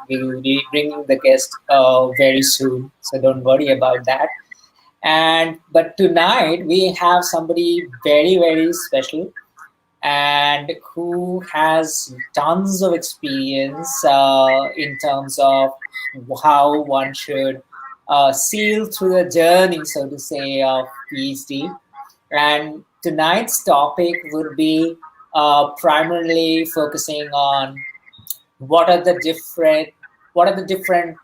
we will be bringing the guest very soon. So don't worry about that. But tonight we have somebody very, very special and who has tons of experience in terms of how one should sail through the journey, so to say, of PhD. And tonight's topic would be primarily focusing on what are the different what are the different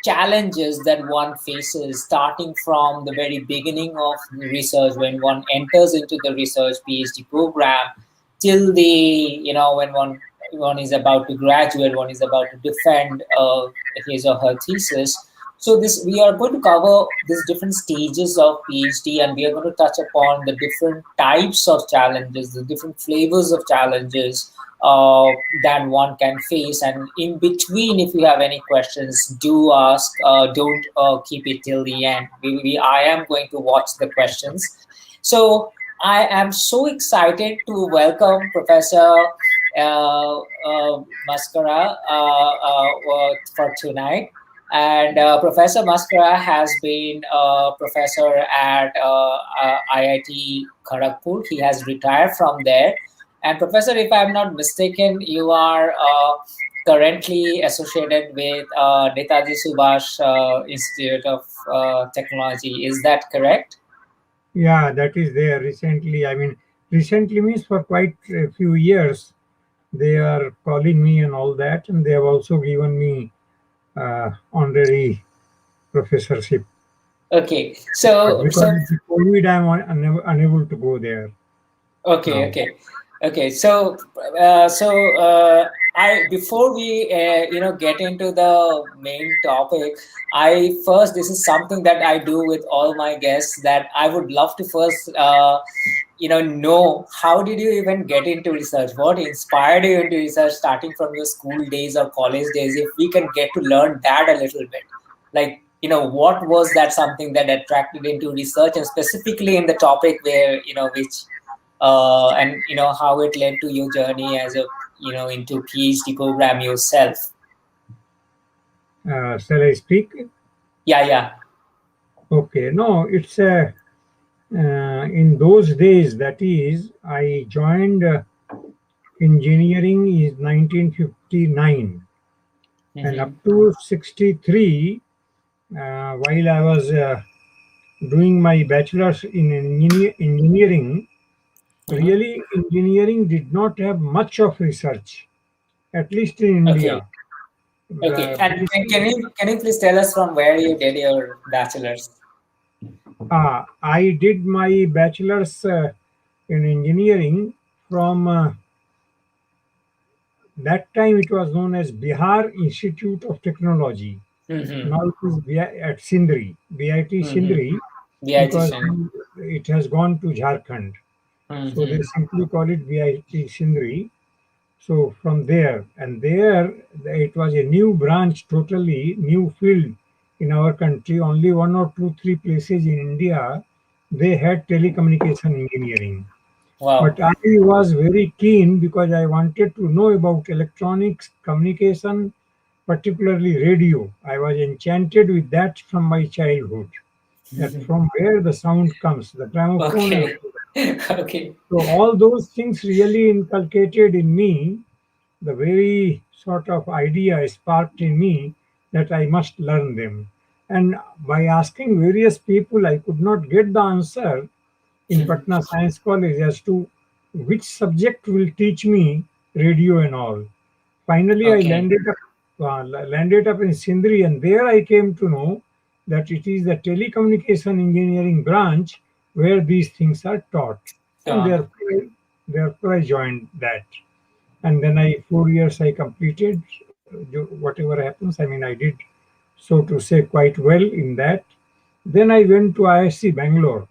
challenges that one faces starting from the very beginning of the research when one enters into the research PhD program till the when one is about to graduate, one is about to defend his or her thesis. So this we are going to cover these different stages of PhD, and we are going to touch upon the different types of challenges, the different flavors of challenges that one can face. And in between, if you have any questions, do ask. Don't keep it till the end. I am going to watch the questions. So I am so excited to welcome Professor Maskara for tonight. And Professor Maskara has been a professor at IIT Kharagpur. He has retired from there. And Professor, if I'm not mistaken, you are currently associated with Netaji Subhash Institute of Technology. Is that correct? Yeah, that is there recently. I mean, recently means for quite a few years. They are calling me and all that, and they have also given me honorary professorship. Okay. But So because so of the COVID, I am unable to go there okay, now. okay, okay. So I before we get into the main topic, I first this is something that I do with all my guests that I would love to first know how did you even get into research? What inspired you into research, starting from your school days or college days? If we can get to learn that a little bit, like what was that something that attracted into research, and specifically in the topic where which and how it led to your journey as a into PhD program yourself. Shall I speak? Yeah, yeah. Okay. No, it's in those days. That is, I joined engineering in 1959, and up Mm-hmm. to 63, while I was doing my bachelor's in engineering, Mm-hmm. really engineering did not have much of research, at least in Okay, India. okay. And Basic, can you please tell us from where you did your bachelor's? I did my bachelor's in engineering from that time it was known as Bihar Institute of Technology. Mm-hmm. Now it is at Sindri, BIT Mm-hmm. Sindri, Yeah, because Jishan. it has gone to Jharkhand. So they Mm-hmm. simply call it BIT Sindri. So from there, and there it was a new branch, totally new field in our country. Only one or two, three places in India they had telecommunication engineering. Wow. But I was very keen because I wanted to know about electronics, communication, particularly radio. I was enchanted with that from my childhood. That from where the sound comes, the gramophone and Okay. all that. Okay. So all those things really inculcated in me the very sort of idea sparked in me that I must learn them. And by asking various people, I could not get the answer in Patna Science College as to which subject will teach me radio and all. Finally, I Okay. landed up in Sindri, and there I came to know that it is the telecommunication engineering branch where these things are taught, and Sure. therefore I joined that. And then 4 years I completed. Whatever happens, I mean, I did, so to say, quite well in that. Then I went to ISC Bangalore,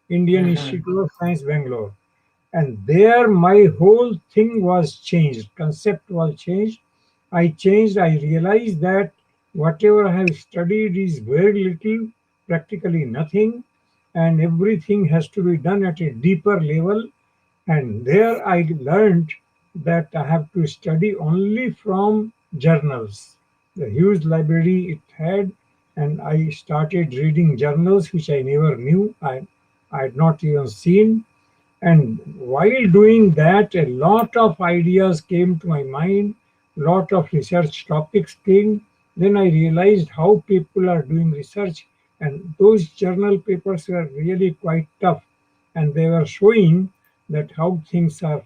Indian Mm-hmm. Institute of Science Bangalore, and there my whole thing was changed, concept was changed. I realized that whatever I have studied is very little, practically nothing, and everything has to be done at a deeper level. And there I learned that I have to study only from journals. The huge library it had, and I started reading journals which I never knew. I had not even seen. And while doing that, a lot of ideas came to my mind, lot of research topics came. Then I realized how people are doing research, and those journal papers were really quite tough, and they were showing that how things are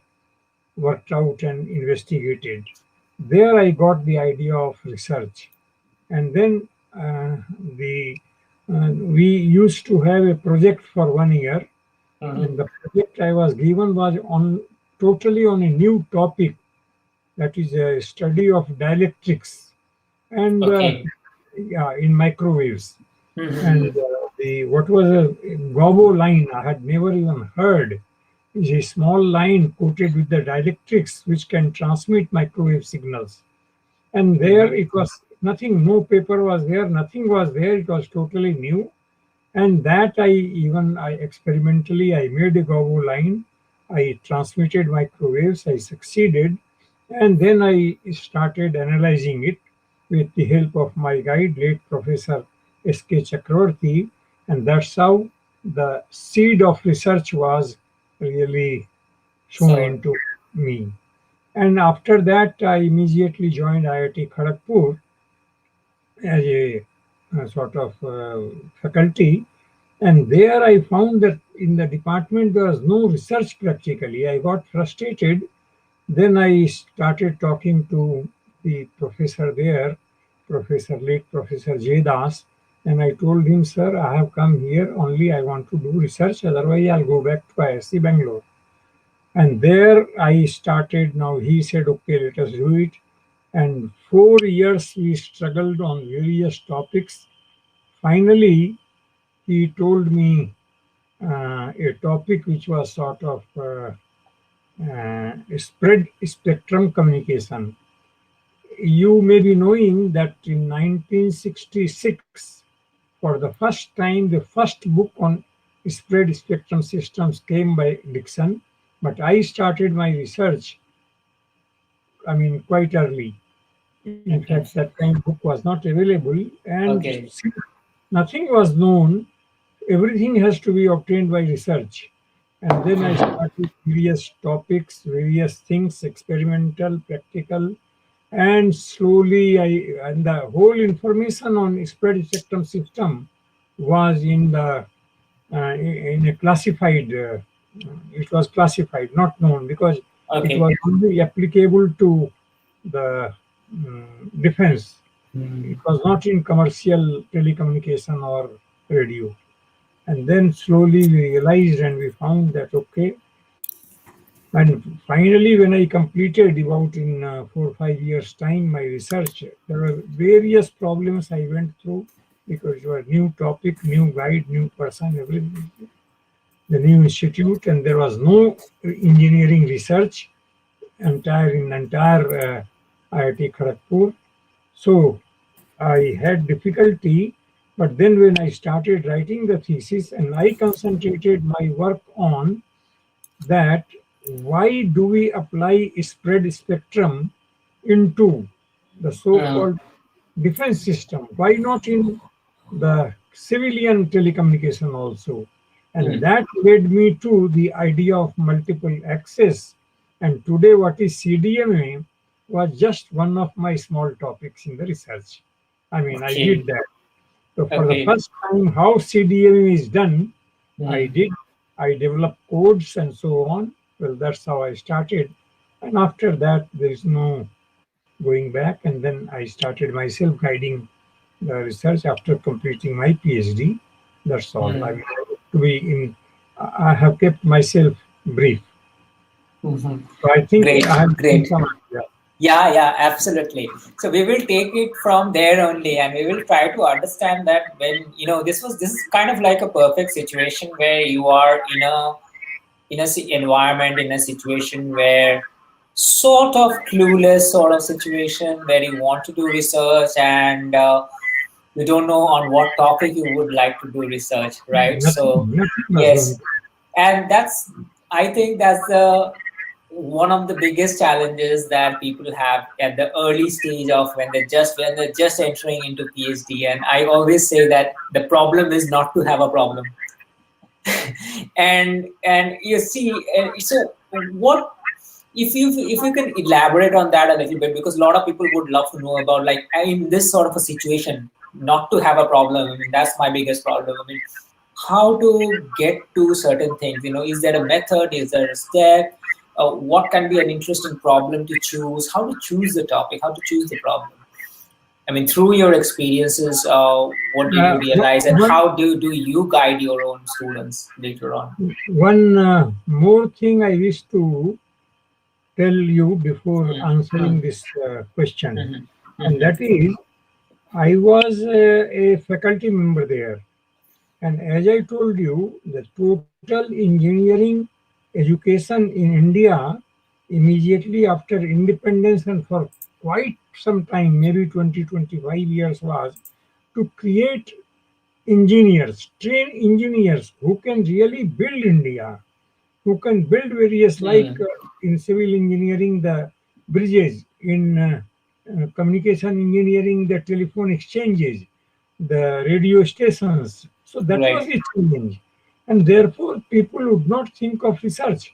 worked out and investigated. There I got the idea of research. And then the we used to have a project for 1 year, Mm-hmm. and the project I was given was on totally on a new topic, that is a study of dielectrics and Okay. yeah, in microwaves. And Mm-hmm. the what was a Gobbo line I had never even heard, is a small line coated with the dielectrics which can transmit microwave signals. And there Mm-hmm. it was nothing, no paper was there, nothing was there, it was totally new. And that I experimentally I made a Gobbo line, I transmitted microwaves, I succeeded, and then I started analyzing it with the help of my guide, late Professor S.K. Chakravarti, and that's how the seed of research was really shown So, into me. And after that, I immediately joined IIT Kharagpur as a sort of faculty. And there I found that in the department there was no research practically. I got frustrated. Then I started talking to the professor there, Professor late Professor J. Das, and I told him, sir, I have come here only I want to do research, otherwise I'll go back to ISC Bangalore. And there I started. Now he said, okay, let us do it. And 4 years we struggled on various topics. Finally, he told me a topic which was sort of spread spectrum communication. You may be knowing that in 1966, for the first time, the first book on spread spectrum systems came by Dixon, but I started my research, I mean, quite early. In fact, okay. that kind of book was not available, and Okay. nothing was known. Everything has to be obtained by research. And then I started various topics, various things, experimental, practical, and slowly and the whole information on spread spectrum system was in the in a classified. It was classified, not known, because it Okay. was only applicable to the defense. It Mm. was not in commercial telecommunication or radio. And then slowly we realized and we found that okay. And finally, when I completed about in 4 or 5 years' time my research, there were various problems I went through because it was new topic, new guide, new person, everything, the new institute, and there was no engineering research entire IIT Kharagpur. So I had difficulty, but then when I started writing the thesis and I concentrated my work on that, why do we apply spread spectrum into the Mm. so-called defense system? Why not in the civilian telecommunication also? And Mm. that led me to the idea of multiple access. And today, what is CDMA was just one of my small topics in the research. I mean, I did Okay. that. So for the Okay. first time, how CDMA is done, I Mm. did. I developed codes and so on. Well, that's how I started. And after that, there is no going back. And then I started myself guiding the research after completing my PhD. That's all. I Mm. mean, to be in, I have kept myself brief. Hmm. So I think Great. I have given Great. some idea. Yeah, yeah, absolutely. So we will take it from there only, and we will try to understand that when this is kind of like a perfect situation where you are in a environment, in a situation where sort of clueless sort of situation where you want to do research, and you don't know on what topic you would like to do research, right? Nothing, So nothing was known. yes, and I think that's the one of the biggest challenges that people have at the early stage of when they're just entering into PhD, and I always say that the problem is not to have a problem. And you see, so what if you can elaborate on that a little bit, because a lot of people would love to know about, like, in this sort of a situation, not to have a problem. I mean, that's my biggest problem. I mean, how to get to certain things. Is there a method? Is there a step? What can be an interesting problem to choose? How to choose the topic? How to choose the problem? I mean, through your experiences, what did you realize, and One, how do you guide your own students later on? one more thing I wish to tell you before Mm, answering mm, this question, mhm, and mhm, that is I was a faculty member there. And as I told you, the total engineering education in India immediately after independence and for quite some time, maybe 20, 25 years, was to create engineers, train engineers who can really build India, who can build various, like mm, in civil engineering, the bridges, in communication engineering, the telephone exchanges, the radio stations. So that was right, the challenge. And therefore, people would not think of research.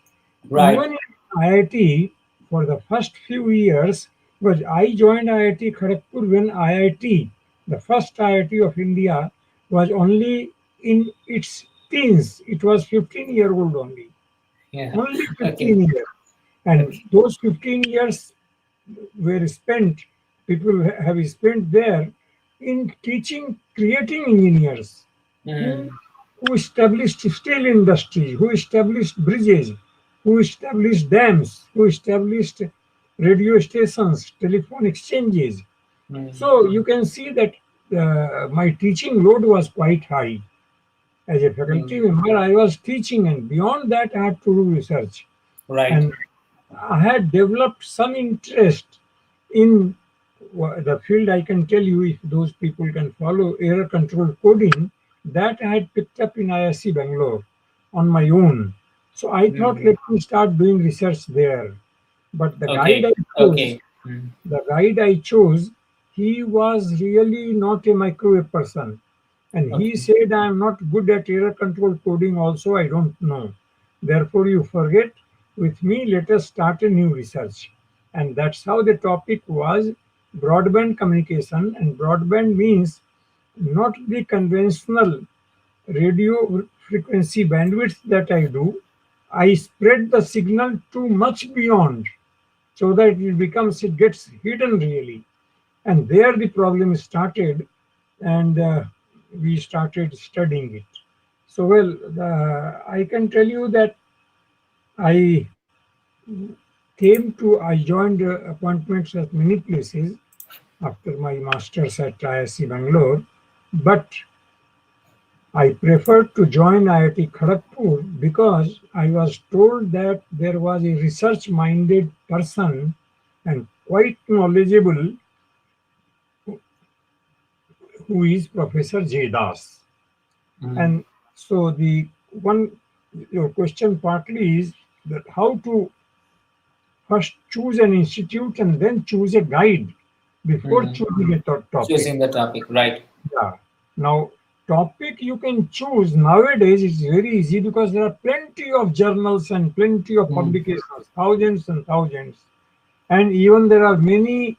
right. Even in IIT, for the first few years, because I joined IIT Kharagpur when IIT, the first IIT of India, was only in its teens. It was 15-year old only. Yeah. Only Okay. 15 years. And Okay. those 15 years were spent, people have spent there in teaching, creating engineers who, Mm, who established steel industry, who established bridges, who established dams, who established radio stations, telephone exchanges. mm, So you can see that my teaching load was quite high. As a faculty mm, member, I was teaching, and beyond that, I had to do research. right. And I had developed some interest in the field. I can tell you, if those people can follow error control coding, that I had picked up in ISC Bangalore on my own. So I thought, Mm, let me start doing research there. But okay. Okay. Mm, the guide I chose, he was really not a microwave person. And he okay. said, I am not good at error control coding, also, I don't know. Therefore, you forget. With me, let us start a new research. And that's how the topic was broadband communication. And broadband means not the conventional radio frequency bandwidth that I do. I spread the signal too much beyond so that it gets hidden really. And there the problem started, and we started studying it. So, well, I can tell you that I I joined appointments at many places after my master's at IIC Bangalore, but I preferred to join IIT Kharagpur because I was told that there was a research minded person and quite knowledgeable, who is Professor J. Das. Mm, And so the one your question partly is that how to first choose an institute and then choose a guide before mm. choosing a topic. Choosing the topic, right. Yeah. Now, topic you can choose nowadays is very easy because there are plenty of journals and plenty of Mm, publications, thousands and thousands. And even there are many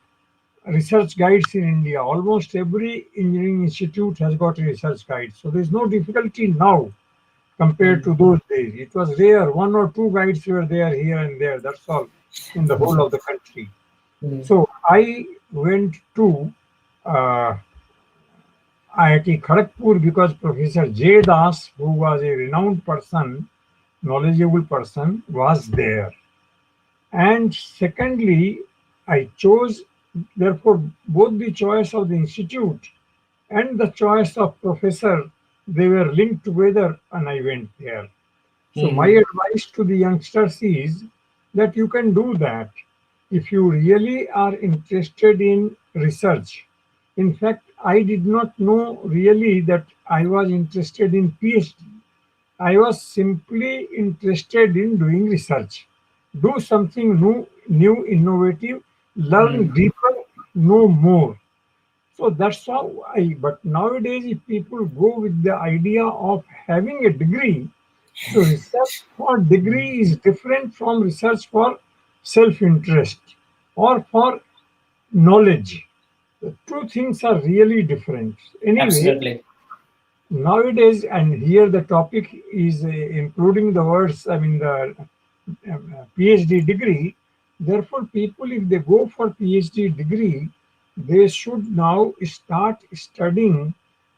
research guides in India. Almost every engineering institute has got a research guide. So there's no difficulty now compared mm, to those days. It was rare. One or two guides were there here and there. That's all in the whole of the country. mm, So I went to uh, IIT Kharagpur because Professor J. Das, who was a renowned person, knowledgeable person, was there. And secondly, I chose, therefore, both the choice of the institute and the choice of professor, they were linked together, and I went there. So my mm, advice to the youngsters is that you can do that if you really are interested in research. In fact, I did not know really that I was interested in PhD. I was simply interested in doing research. do something new, innovative, learn Mm. deeper, know more. So that's how I. But nowadays, if people go with the idea of having a degree, so research for degree is different from research for self-interest or for knowledge. The two things are really different. Anyway, Absolutely. nowadays, and here the topic is including the words, I mean, the PhD degree. Therefore, people, if they go for PhD degree, they should now start studying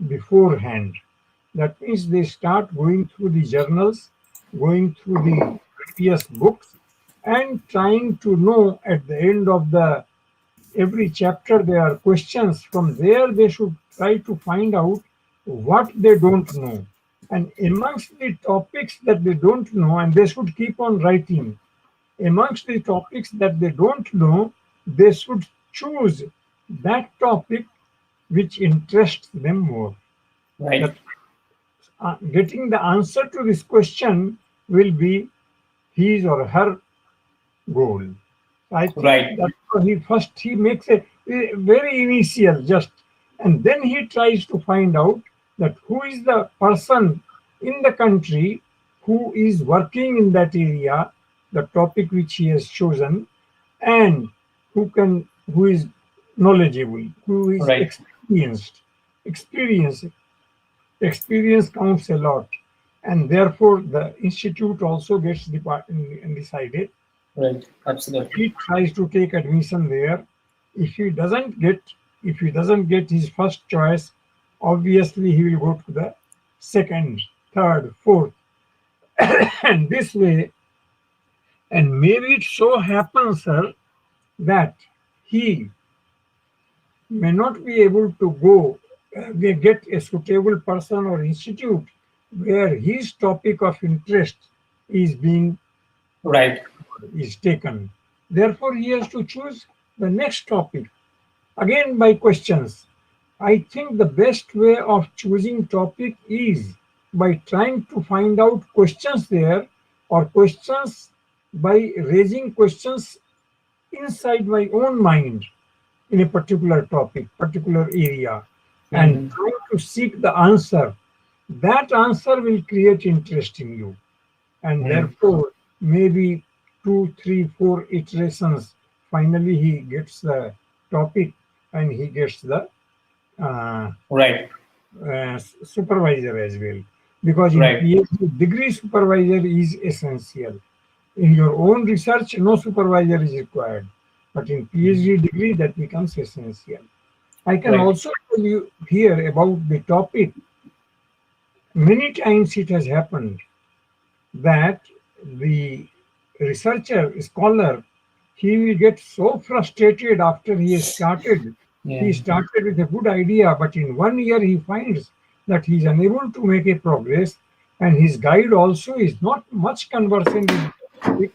beforehand. That means they start going through the journals, going through the previous books, and trying to know at the end of the every chapter there are questions. From there they should try to find out what they don't know, and amongst the topics that they don't know, and they should keep on writing amongst the topics that they don't know, they should choose that topic which interests them more. Right. That getting the answer to this question will be his or her goal. I think Right. that he makes a very initial just, and then he tries to find out that who is the person in the country who is working in that area, the topic which he has chosen, and who is knowledgeable, who is Right. experienced. Experience experience counts a lot, and therefore the institute also gets decided. Right. Absolutely. He tries to take admission there. If he doesn't get, if he doesn't get his first choice, obviously he will go to the second, third, fourth, and this way. And maybe it so happens, sir, that he may not be able to go get a suitable person or institute where his topic of interest is being Right. is taken. Therefore, he has to choose the next topic. Again, by questions. I think the best way of choosing topic is by trying to find out questions there, or questions by raising questions inside my own mind in a particular topic, particular area, and Hmm. trying to seek the answer. That answer will create interest in you, and Hmm. therefore maybe two, three, four iterations. Finally, he gets the topic and he gets the uh, Right. supervisor as well. Because in Right. PhD, degree supervisor is essential. In your own research, no supervisor is required. But in Mhm. PhD degree, that becomes essential. I can Right. also tell you here about the topic. Many times it has happened that the researcher, scholar, he will get so frustrated after he has started. Yeah. He started with a good idea, but in 1 year he finds that he is unable to make a progress, and his guide also is not much conversant with the topic.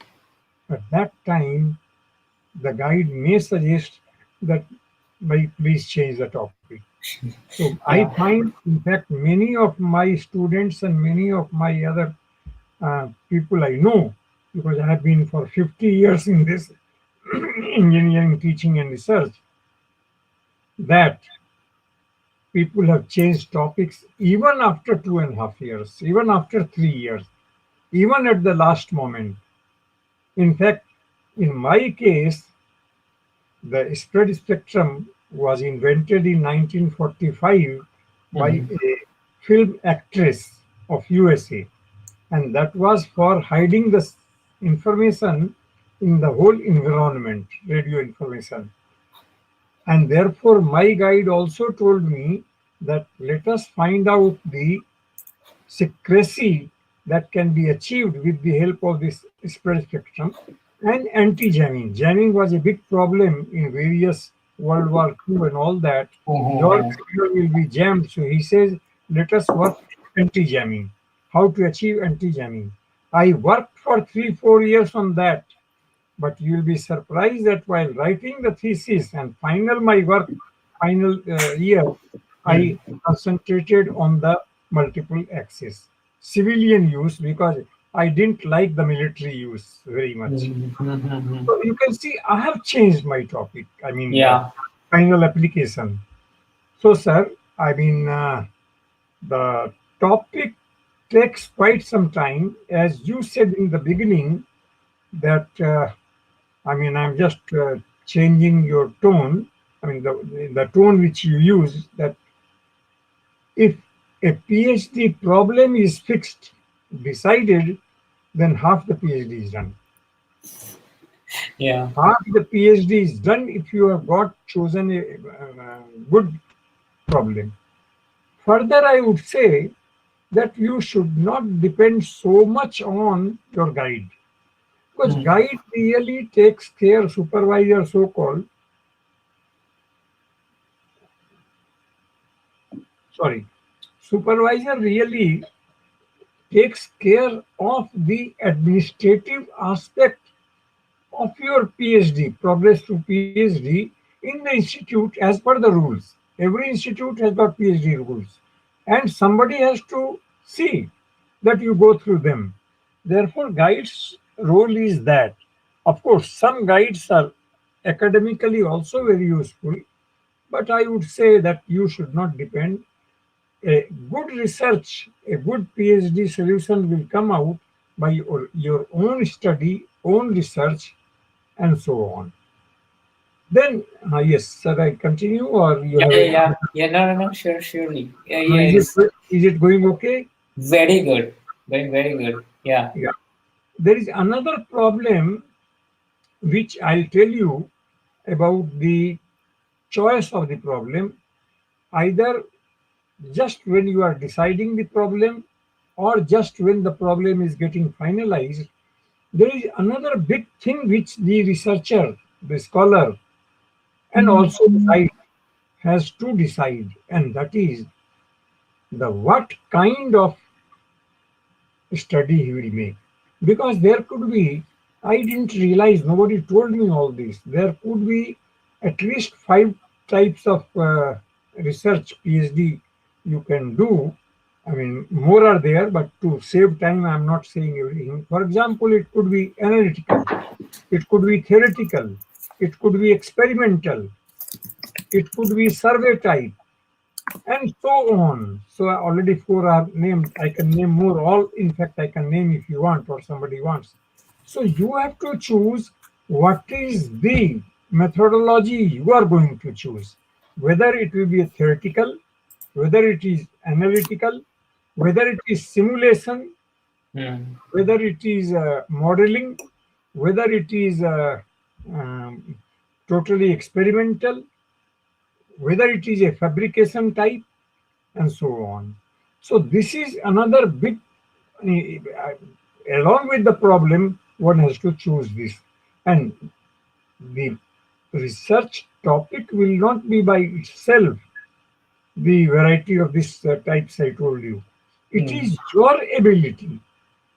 At that time, the guide may suggest that please change the topic. So I Yeah. find, in fact, many of my students and many of my other people I know, because I have been for 50 years in this engineering teaching and research, that people have changed topics even after 2.5 years, even after 3 years, even at the last moment. In fact, in my case, the spread spectrum was invented in 1945 by Hmm. a film actress of USA, and that was for hiding the information in the whole environment, radio information. And therefore, my guide also told me that let us find out the secrecy that can be achieved with the help of this spread spectrum and anti-jamming. Jamming was a big problem in various World War II and all that. Your Hmm. video will be jammed. So he says, let us work anti-jamming. How to achieve anti-jamming. I worked for 3, 4 years on that, but you will be surprised that while writing the thesis and final year, Hmm. I concentrated on the multiple axis civilian use, because I didn't like the military use very much. Mm-hmm. So you can see I have changed my topic. I mean the Yeah. final application. So sir, I mean the topic takes quite some time, as you said in the beginning that I mean I'm just changing your tone. I mean the tone which you use, that if a PhD problem is fixed, decided, then half the PhD is done. Yeah. Half the PhD is done if you have got chosen a good problem. Further, I would say that you should not depend so much on your guide, because Mm. guide really takes care, supervisor so called, sorry, supervisor really takes care of the administrative aspect of your PhD, progress to PhD in the institute as per the rules. Every institute has got PhD rules, and somebody has to see that you go through them. Therefore, guides' role is that. Of course, some guides are academically also very useful, but I would say that you should not depend. A good research, a good PhD solution will come out by your own study, own research, and so on. Then, yes, sir, I continue, or you Yeah, have yeah, a, yeah. Yeah, no, no, no, sure, surely. Yeah, no, yeah, it's is it going okay? very good. Going very good. Yeah. Yeah. There is another problem which I'll tell you about the choice of the problem, either just when you are deciding the problem or just when the problem is getting finalized. There is another big thing which the researcher, the scholar, and Mm. also the guide has to decide, and that is the what kind of study he will make. Because there could be, I didn't realize, nobody told me all this. There could be at least five types of research PhD you can do. I mean, more are there, but to save time, I'm not saying everything. For example, it could be analytical, it could be theoretical, it could be experimental, it could be survey type, and so on. So already four are named. I can name more. All, in fact, I can name if you want or somebody wants. So you have to choose what is the methodology you are going to choose. Whether it will be a theoretical, whether it is analytical, whether it is simulation, Mm. whether it is modeling, whether it is um, totally experimental, whether it is a fabrication type, and so on. So this is another big, uh, along with the problem, one has to choose this. And the research topic will not be by itself the variety of these types I told you. It Mm. is your ability,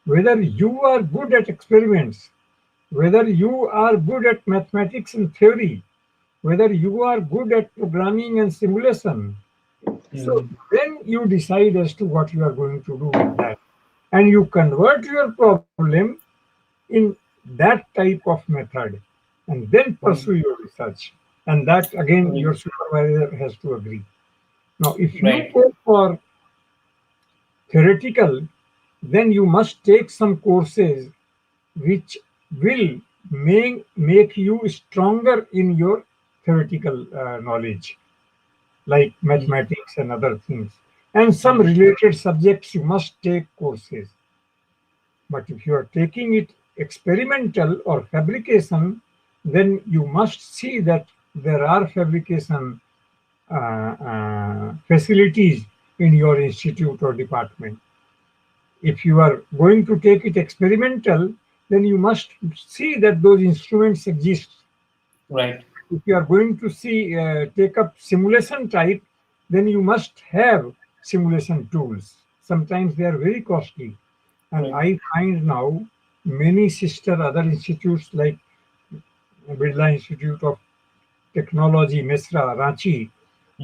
whether you are good at experiments, whether you are good at mathematics and theory, whether you are good at programming and simulation. So Mm. then you decide as to what you are going to do with that. And you convert your problem in that type of method and then pursue Mm. your research. And that again, Mm. your supervisor has to agree. Now, if you Right. go for theoretical, then you must take some courses which will make you stronger in your theoretical knowledge, like Mm. mathematics and other things. And some Mm. related subjects you must take courses. But if you are taking it experimental or fabrication, then you must see that there are fabrication facilities in your institute or department. If you are going to take it experimental, then you must see that those instruments exist. Right. If you are going to see take up simulation type, then you must have simulation tools. Sometimes they are very costly, and Right. I find now many sister other institutes like Birla Institute of Technology, Mesra, Ranchi,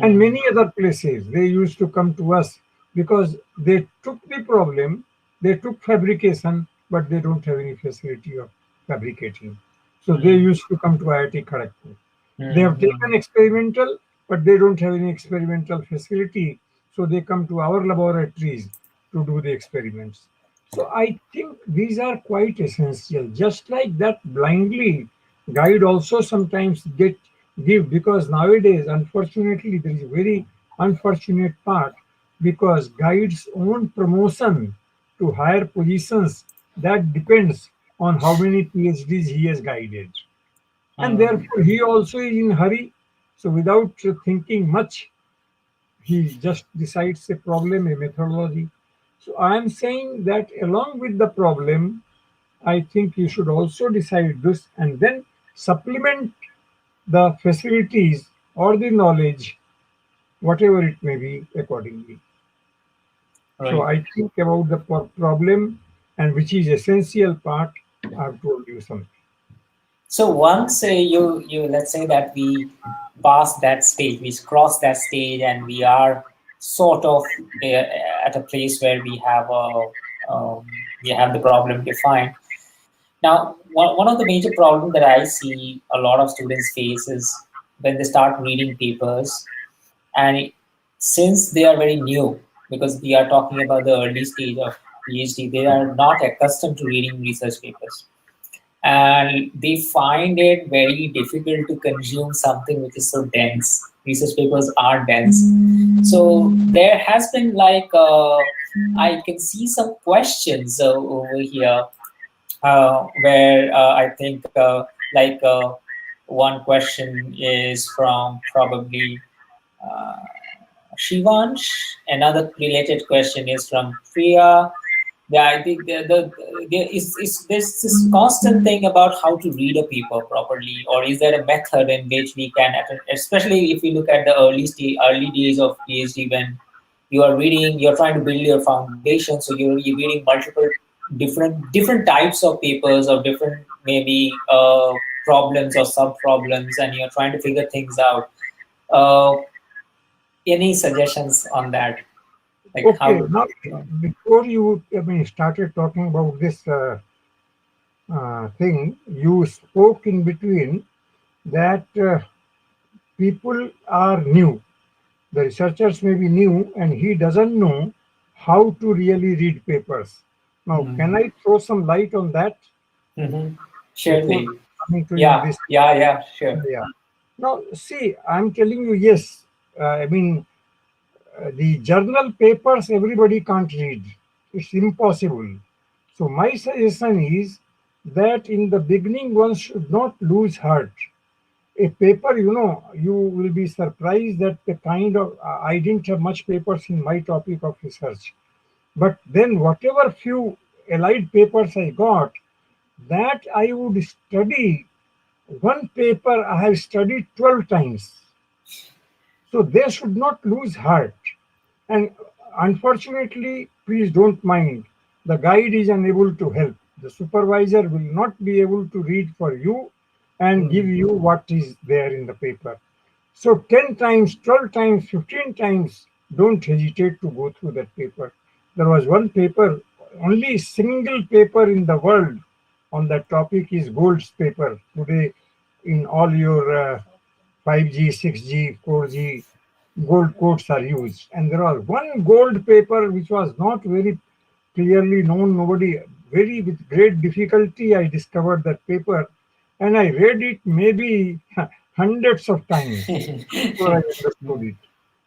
and Mm. many other places. They used to come to us because they took the problem, they took fabrication, but they don't have any facility of fabricating. So they mm, used to come to IIT Kharagpur. They have taken mm, experimental, but they don't have any experimental facility. So they come to our laboratories to do the experiments. So I think these are quite essential. Just like that, blindly guide also sometimes get give, because nowadays, unfortunately, there is a very unfortunate part, because guides own promotion to higher positions, that depends on how many PhDs he has guided, and mm. therefore he also is in hurry. So without thinking much, he just decides a problem, a methodology. So I am saying that along with the problem, I think you should also decide this and then supplement the facilities or the knowledge, whatever it may be, accordingly. So Right. I think about the problem, and which is essential part, I've told you something. So once you let's say that we pass that stage, we cross that stage, and we are sort of at a place where we have the problem defined. Now, one of the major problems that I see a lot of students face is when they start reading papers, and since they are very new, because we are talking about the early stage of PhD, they are not accustomed to reading research papers, and they find it very difficult to consume something which is so dense. Research papers are dense. So there has been like I can see some questions over here where I think one question is from probably uh, Shivansh. Another related question is from Priya. Yeah, I think there is there's this constant thing about how to read a paper properly, or is there a method in which we can, especially if you look at the early days of PhD, when you are reading, you're trying to build your foundation, so you're reading multiple different types of papers of different maybe problems or sub problems, and you're trying to figure things out. Uh, any suggestions on that, like Okay, how? now before you, I mean, started talking about this thing, you spoke in between that people are new. The researchers may be new, and he doesn't know how to really read papers. Now, can Mm. I throw some light on that Mm-hmm. before Surely. coming to you Yeah, this? yeah, yeah, sure. Yeah. Now, see, I'm telling you, yes. I mean, the journal papers everybody can't read. It's impossible. So my suggestion is that in the beginning one should not lose heart. A paper, you will be surprised that the kind of I didn't have much papers in my topic of research, but then whatever few allied papers I got, that I would study. One paper I have studied 12 times. So they should not lose heart. And unfortunately, please don't mind, the guide is unable to help. The supervisor will not be able to read for you and give Mm, you what is there in the paper. So 10 times, 12 times, 15 times, don't hesitate to go through that paper. There was one paper, only single paper in the world on that topic is Gold's paper. Today, in all your 5G, 6G, 4G, gold codes are used. And there was one gold paper which was not very clearly known. Nobody, very with great difficulty, I discovered that paper, and I read it maybe hundreds of times before I understood mm, it.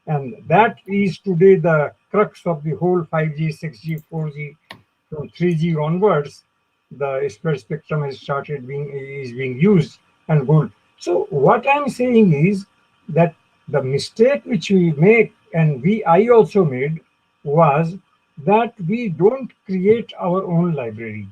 And that is today the crux of the whole 5G, 6G, 4G, from 3G onwards. The spread spectrum has started being is being used and good. So what I'm saying is that the mistake which we make, and we I also made, was that we don't create our own library.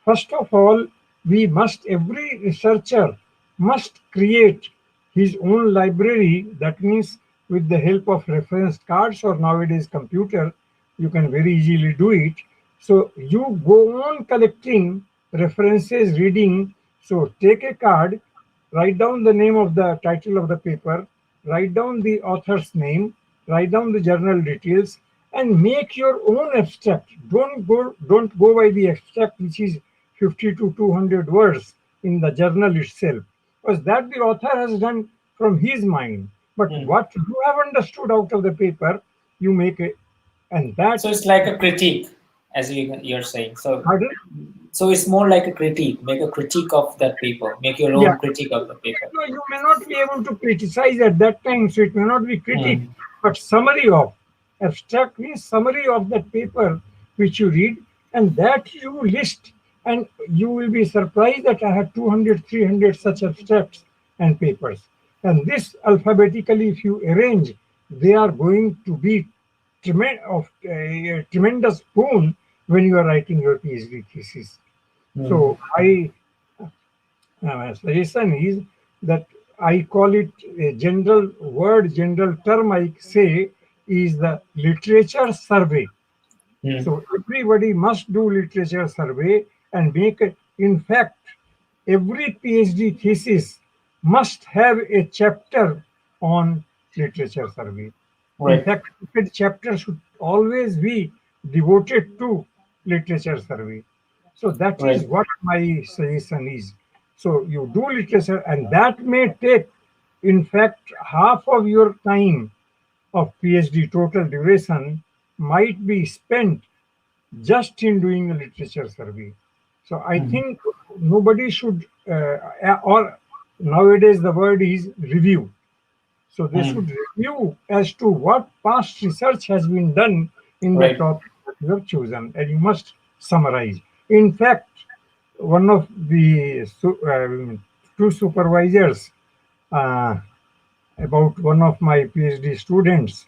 First of all, every researcher must create his own library. That means with the help of reference cards or nowadays computer, you can very easily do it. So you go on collecting references, reading. So take a card, write down the name of the title of the paper, write down the author's name, write down the journal details, and make your own abstract. Don't go by the abstract which is 50 to 200 words in the journal itself, because that the author has done from his mind. But Mm. what you have understood out of the paper, you make it, and that. So it's like a critique, as you're saying. Pardon? So it's more like a critique. Make a critique of that paper. Make your Yeah, own critique of the paper. no, you may not be able to criticize at that time, so it may not be critique, Mm. but summary of. Abstract means summary of that paper which you read, and that you list. And you will be surprised that I had 200, 300 such abstracts and papers. And this alphabetically, if you arrange, they are going to be of a tremendous boon when you are writing your PhD thesis. Mm. So I suggestion is that I call it a general word, general term I say is the literature survey. Mm. So everybody must do literature survey and make it. In fact, every PhD thesis must have a chapter on literature survey. In Right. fact, the chapter should always be devoted to literature survey. So that is Right. what my suggestion is. So you do literature, and that may take, in fact, half of your time of PhD total duration might be spent just in doing a literature survey. So I Mm. think nobody should, or nowadays the word is review. So they Mm. should review as to what past research has been done in the Right. topic that you have chosen, and you must summarize. In fact, one of the two supervisors uh, about one of my PhD students,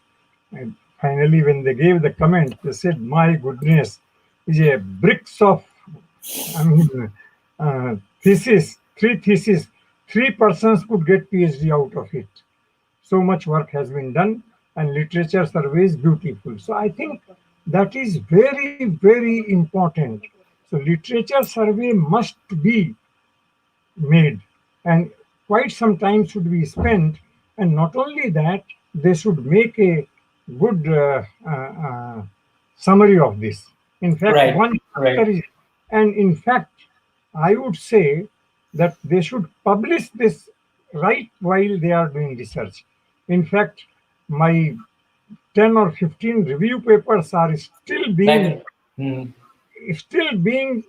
and finally, when they gave the comment, they said, "My goodness, is a bricks of, I mean, thesis, three thesis, three persons could get PhD out of it. So much work has been done, and literature survey is beautiful." So I think that is very, very important. So literature survey must be made, and quite some time should be spent. And not only that, they should make a good summary of this. In fact, Right. one Right. chapter is, and in fact, I would say that they should publish this right while they are doing research. In fact, my 10 or 15 review papers are Like, mm, still being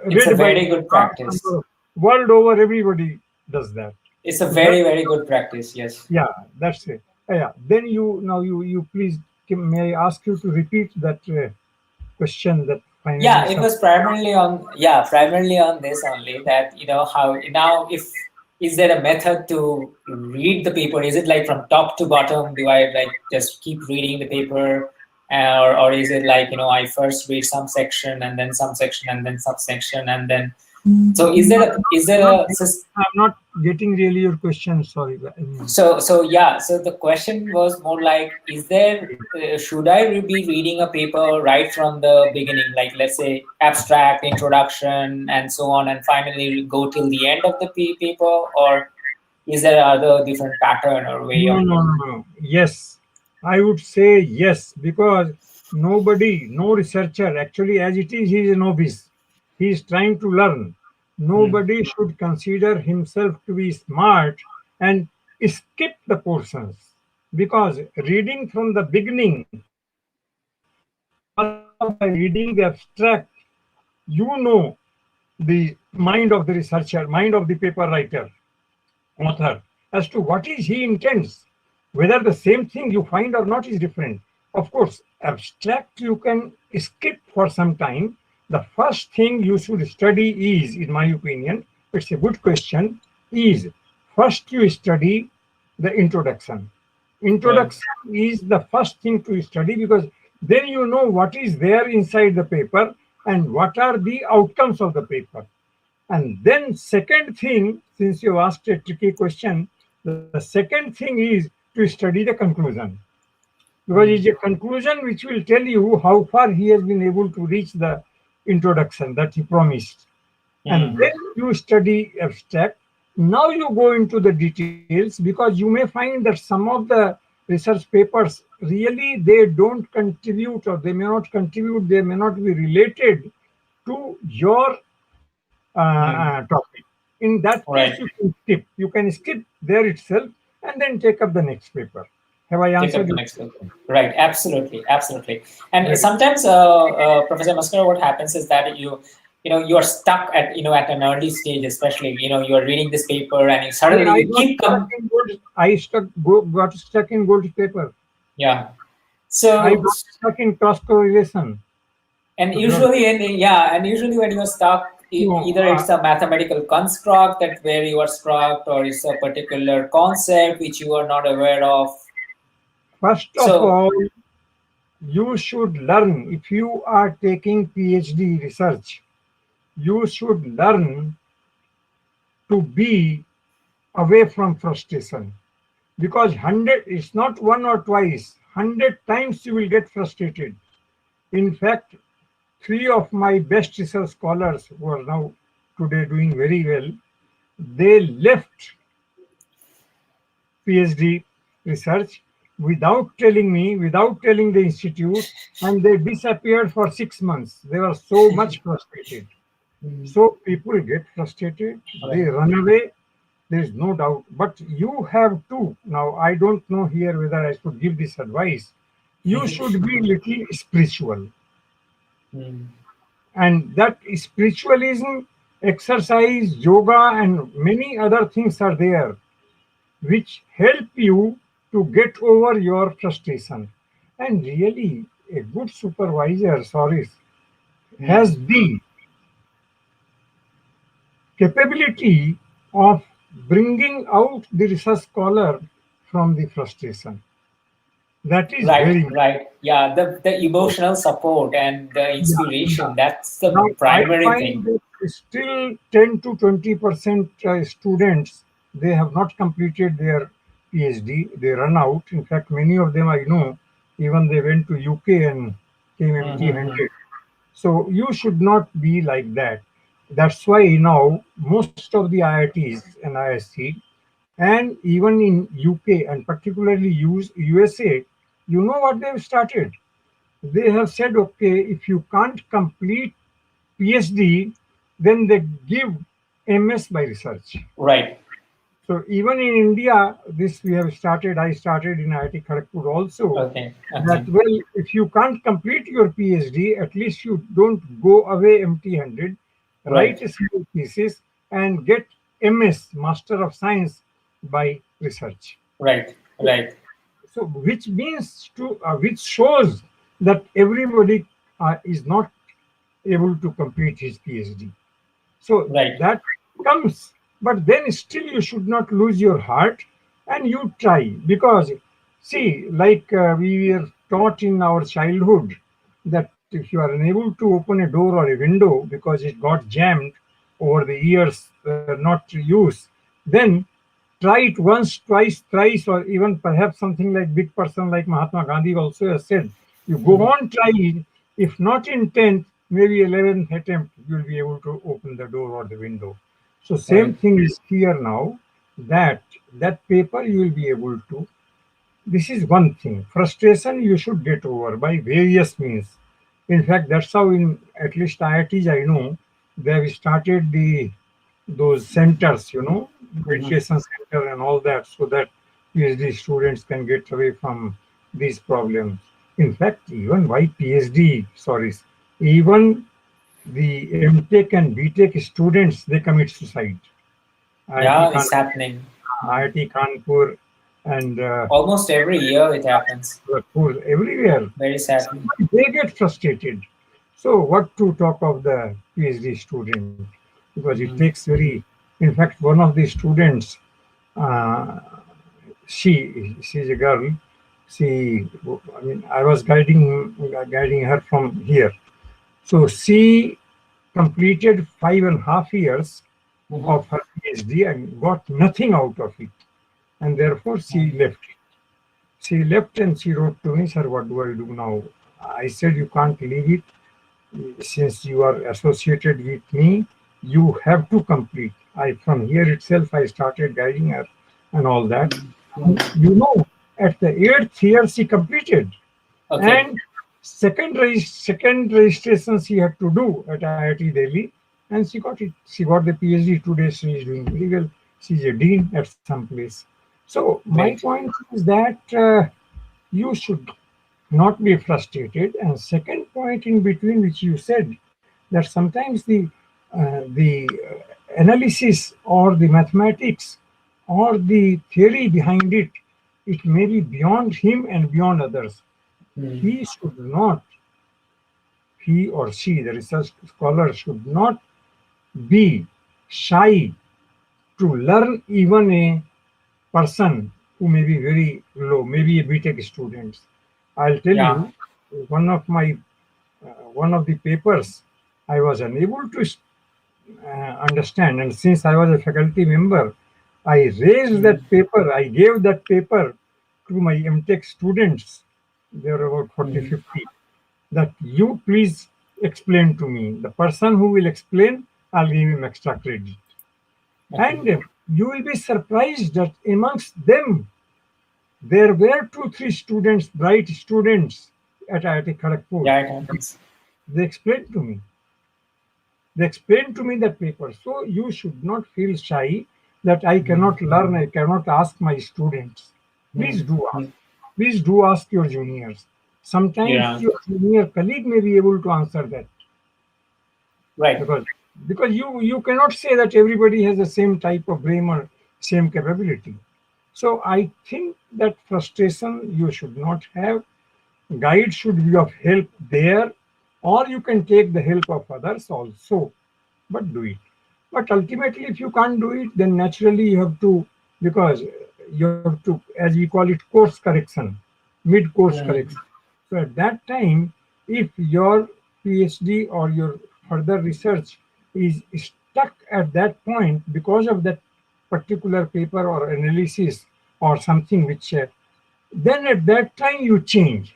it's a read by very good large practice. number of, world over. Everybody does that. It's a So that, very, very good practice. Yes. yeah, that's it. Yeah. Then you please, may I ask you to repeat that question that finally Yeah, it some. was primarily on this only, that how now, if is there a method to read the paper? Is it like from top to bottom? Do I like just keep reading the paper, or is it like I first read some section and then some section and then subsection and then so is there I'm not, a I'm not getting really your question. Sorry. so the question was more like, is there should I be reading a paper right from the beginning, like let's say abstract, introduction, and so on, and finally go till the end of the paper, or is there other different pattern or way No, of no, no, no. Yes, I would say yes, because nobody, no researcher, actually, as it is, he is a novice. He is trying to learn. Hmm. Nobody should consider himself to be smart and skip the portions, because reading from the beginning, just by reading the abstract, you know the mind of the researcher, mind of the paper writer, author, as to what is he intends. Whether the same thing you find or not is different. Of course, abstract you can skip for some time. The first thing you should study is, in my opinion, it's a good question, is first you study the introduction. Right. Introduction is the first thing to study, because then you know what is there inside the paper and what are the outcomes of the paper. And then second thing, since you asked a tricky question, the second thing is to study the conclusion, because it's Hmm. a conclusion which will tell you how far he has been able to reach the introduction that he promised. And Hmm. then you study abstract. Now you go into the details, because you may find that some of the research papers, really they don't contribute, or they may not contribute, they may not be related to your Hmm. topic. In that case, you Right. can skip. You can skip there itself and then take up the next paper. Have I Take up answered the your next book. question? Right, absolutely, absolutely. And Very sometimes, Professor Maskara, what happens is that you are stuck at at an early stage, especially you are reading this paper and you suddenly I you got keep stuck come. in gold. Got stuck in gold paper. Yeah. I So got stuck in cross correlation. and So there are usually, and usually when you're stuck, no. either it's a mathematical construct that where you are stuck, or it's a particular concept which you are not aware of. First of So all, you should learn if you are taking PhD research. You should learn to be away from frustration, because 100 is not one or twice, 100 times you will get frustrated. In fact, three of my best research scholars who are now today doing very well, they left PhD research without telling me, without telling the institute, and they disappeared for 6 months. They were so much frustrated. mm, So people get frustrated, they right. run away. There is no doubt. But you have to. Now, I don't know here whether I should give this advice. You should be little spiritual. Mm, And that spiritualism, exercise, yoga, and many other things are there which help you to get over your frustration. And really, a good supervisor, sorry, mm. has the capability of bringing out the research scholar from the frustration. That is Right, very important. right. Yeah, the emotional support and the Yeah, yeah. inspiration, that's the Now, I primary find thing. that still 10 to 20% students, they have not completed their PhD. They run out. In fact, many of them I know, even they went to UK and came Mm-hmm. empty-handed. So you should not be like that. That's why now most of the IITs and ISC, and even in UK and particularly USA, you know what they've started? They have said, okay, if you can't complete PhD, then they give MS by research. Right. So even in India, this we have started. I started in IIT Kharagpur also. Okay. That Okay. well, if you can't complete your PhD, at least you don't go away empty-handed. Write Right. a small thesis and get MS, Master of Science, by research. Right. So, Right. which means which shows that everybody is not able to complete his PhD. So Right. that comes, but then still you should not lose your heart and you try, because see, like we were taught in our childhood that if you are unable to open a door or a window because it got jammed over the years, not used, then try it once, twice, thrice, or even perhaps something like big person like Mahatma Gandhi also has said, you go Mhm. on trying. If not in 10th, maybe 11th attempt, you'll be able to open the door or the window. So same Right. thing is here now, that that paper you will be able to. This is one thing. Frustration you should get over by various means. In fact, that's how in at least IITs I know they have started those centers, Mhm. meditation center and all that, so that PhD students can get away from these problems. In fact, even why PhD, sorry, even the MTech and BTech students, they commit suicide. IIT Yeah, it's Kanpur, happening. Mm. IIT Kanpur and Almost every year it happens. Kharagpur, everywhere. Very sadly. Sometimes they get frustrated. So what to talk of the PhD student? Because it Mhm. takes very, in fact, one of the students, uh, she's a girl. She, I mean, I was guiding her from here. So she completed 5.5 years Mhm. of her PhD and got nothing out of it, and therefore she Mm. left. She left and she wrote to me, sir, what do I do now? I said, you can't leave it. Since you are associated with me, you have to complete. From here itself, I started guiding her and all that. Mhm. Mhm. You know, At the 8th year, she completed. Okay. And second registration she had to do at IIT Delhi, and she got it. She got the PhD. Today she is doing very well. She's a dean at some place. So my Great. point is that you should not be frustrated. And second point in between, which you said, that sometimes the analysis or the mathematics or the theory behind it, it may be beyond him and beyond others. Mm. He should not, he or she, the research scholar, should not be shy to learn even a person who may be very low, maybe a BTech student. I'll tell Yeah. you, one of my one of the papers I was unable to understand, and since I was a faculty member, I raised Mm. that paper. I gave that paper to my MTech students. There were about 40, Mm. 50. That you please explain to me. The person who will explain, I'll give him extra credit. Okay. And you will be surprised that amongst them, there were two, three students, bright students at IIT Kharagpur. Yeah, it happens. They explained to me. They explained to me that paper. So you should not feel shy that I Mm. cannot learn, I cannot ask my students. Please Mm. do ask. Mm. Please do ask your juniors. Sometimes Yeah. your junior colleague may be able to answer that, Right. because you cannot say that everybody has the same type of brain or same capability. So I think that frustration you should not have. Guide should be of help there, or you can take the help of others also, but do it. But ultimately, if you can't do it, then naturally you have to, because you have to, as we call it, course correction, mid course correction. Mm. So at that time, if your PhD or your further research is stuck at that point because of that particular paper or analysis or something which, then at that time you change.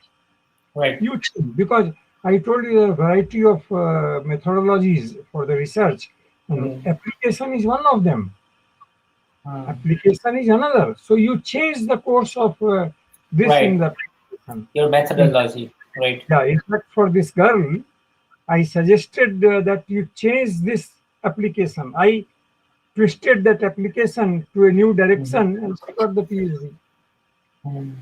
Right. You change, because I told you the variety of methodologies for the research, and Mm. application is one of them. Mm. Application is another. So you change the course of this in Right. the application. Your In, methodology. Right. yeah, in fact, for this girl, I suggested that you change this application. I twisted that application to a new Mhm. direction, and she got the PhD. Mm.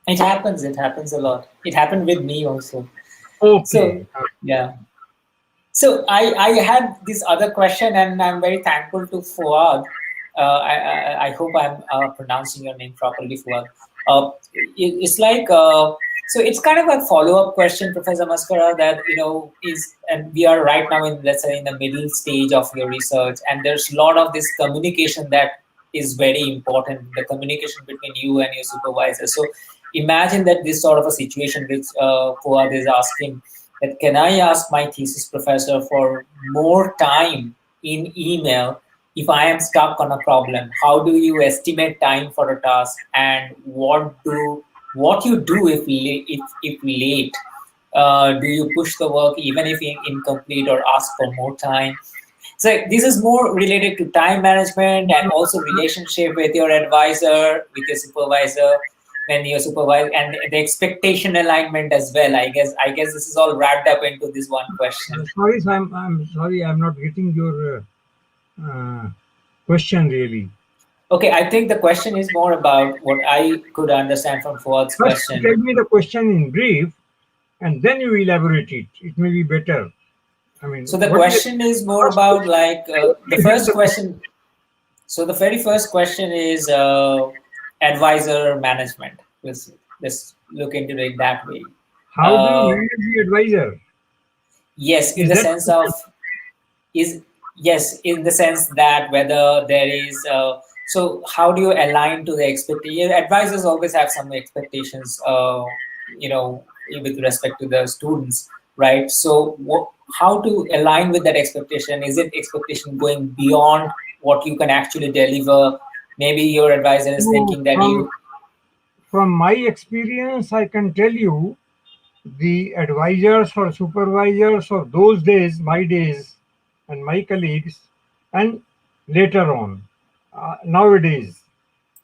It happens. It happens a lot. It happened with me also. So, Okay. yeah. So I had this other question, and I'm very thankful to Fuad. I hope I'm pronouncing your name properly, Fuad. It's like so. It's kind of a follow-up question, Professor Maskara. That is, and we are right now in, let's say, in the middle stage of your research, and there's a lot of this communication that is very important. The communication between you and your supervisor. So imagine that this sort of a situation which Fuad is asking, that can I ask my thesis professor for more time in email if I am stuck on a problem? How do you estimate time for a task, and what you do if late? Do you push the work even if incomplete, or ask for more time? So this is more related to time management and also relationship with your advisor, with your supervisor, when your supervisor, and the expectation alignment as well. I guess this is all wrapped up into this one question. Sorry, I'm sorry, I'm not getting your uh, question really. Okay, I think the question is more about what I could understand from Fuad's First, question. tell me the question in brief, and then you elaborate it. It may be better. I mean, So the what is the question is more first about question? like the Please read first the question. question. So the very first question is advisor management. Let's look into it that way. How do you Uh, manage the advisor? yes, in Is the that sense of is yes, in the sense that whether there is so how do you align to the expectation? Advisors always have some expectations, with respect to the students, right? So how to align with that expectation? Is it expectation going beyond what you can actually deliver? Maybe your advisor is so thinking that you. from my experience, I can tell you the advisors or supervisors of those days, my days, and my colleagues, and later on, nowadays.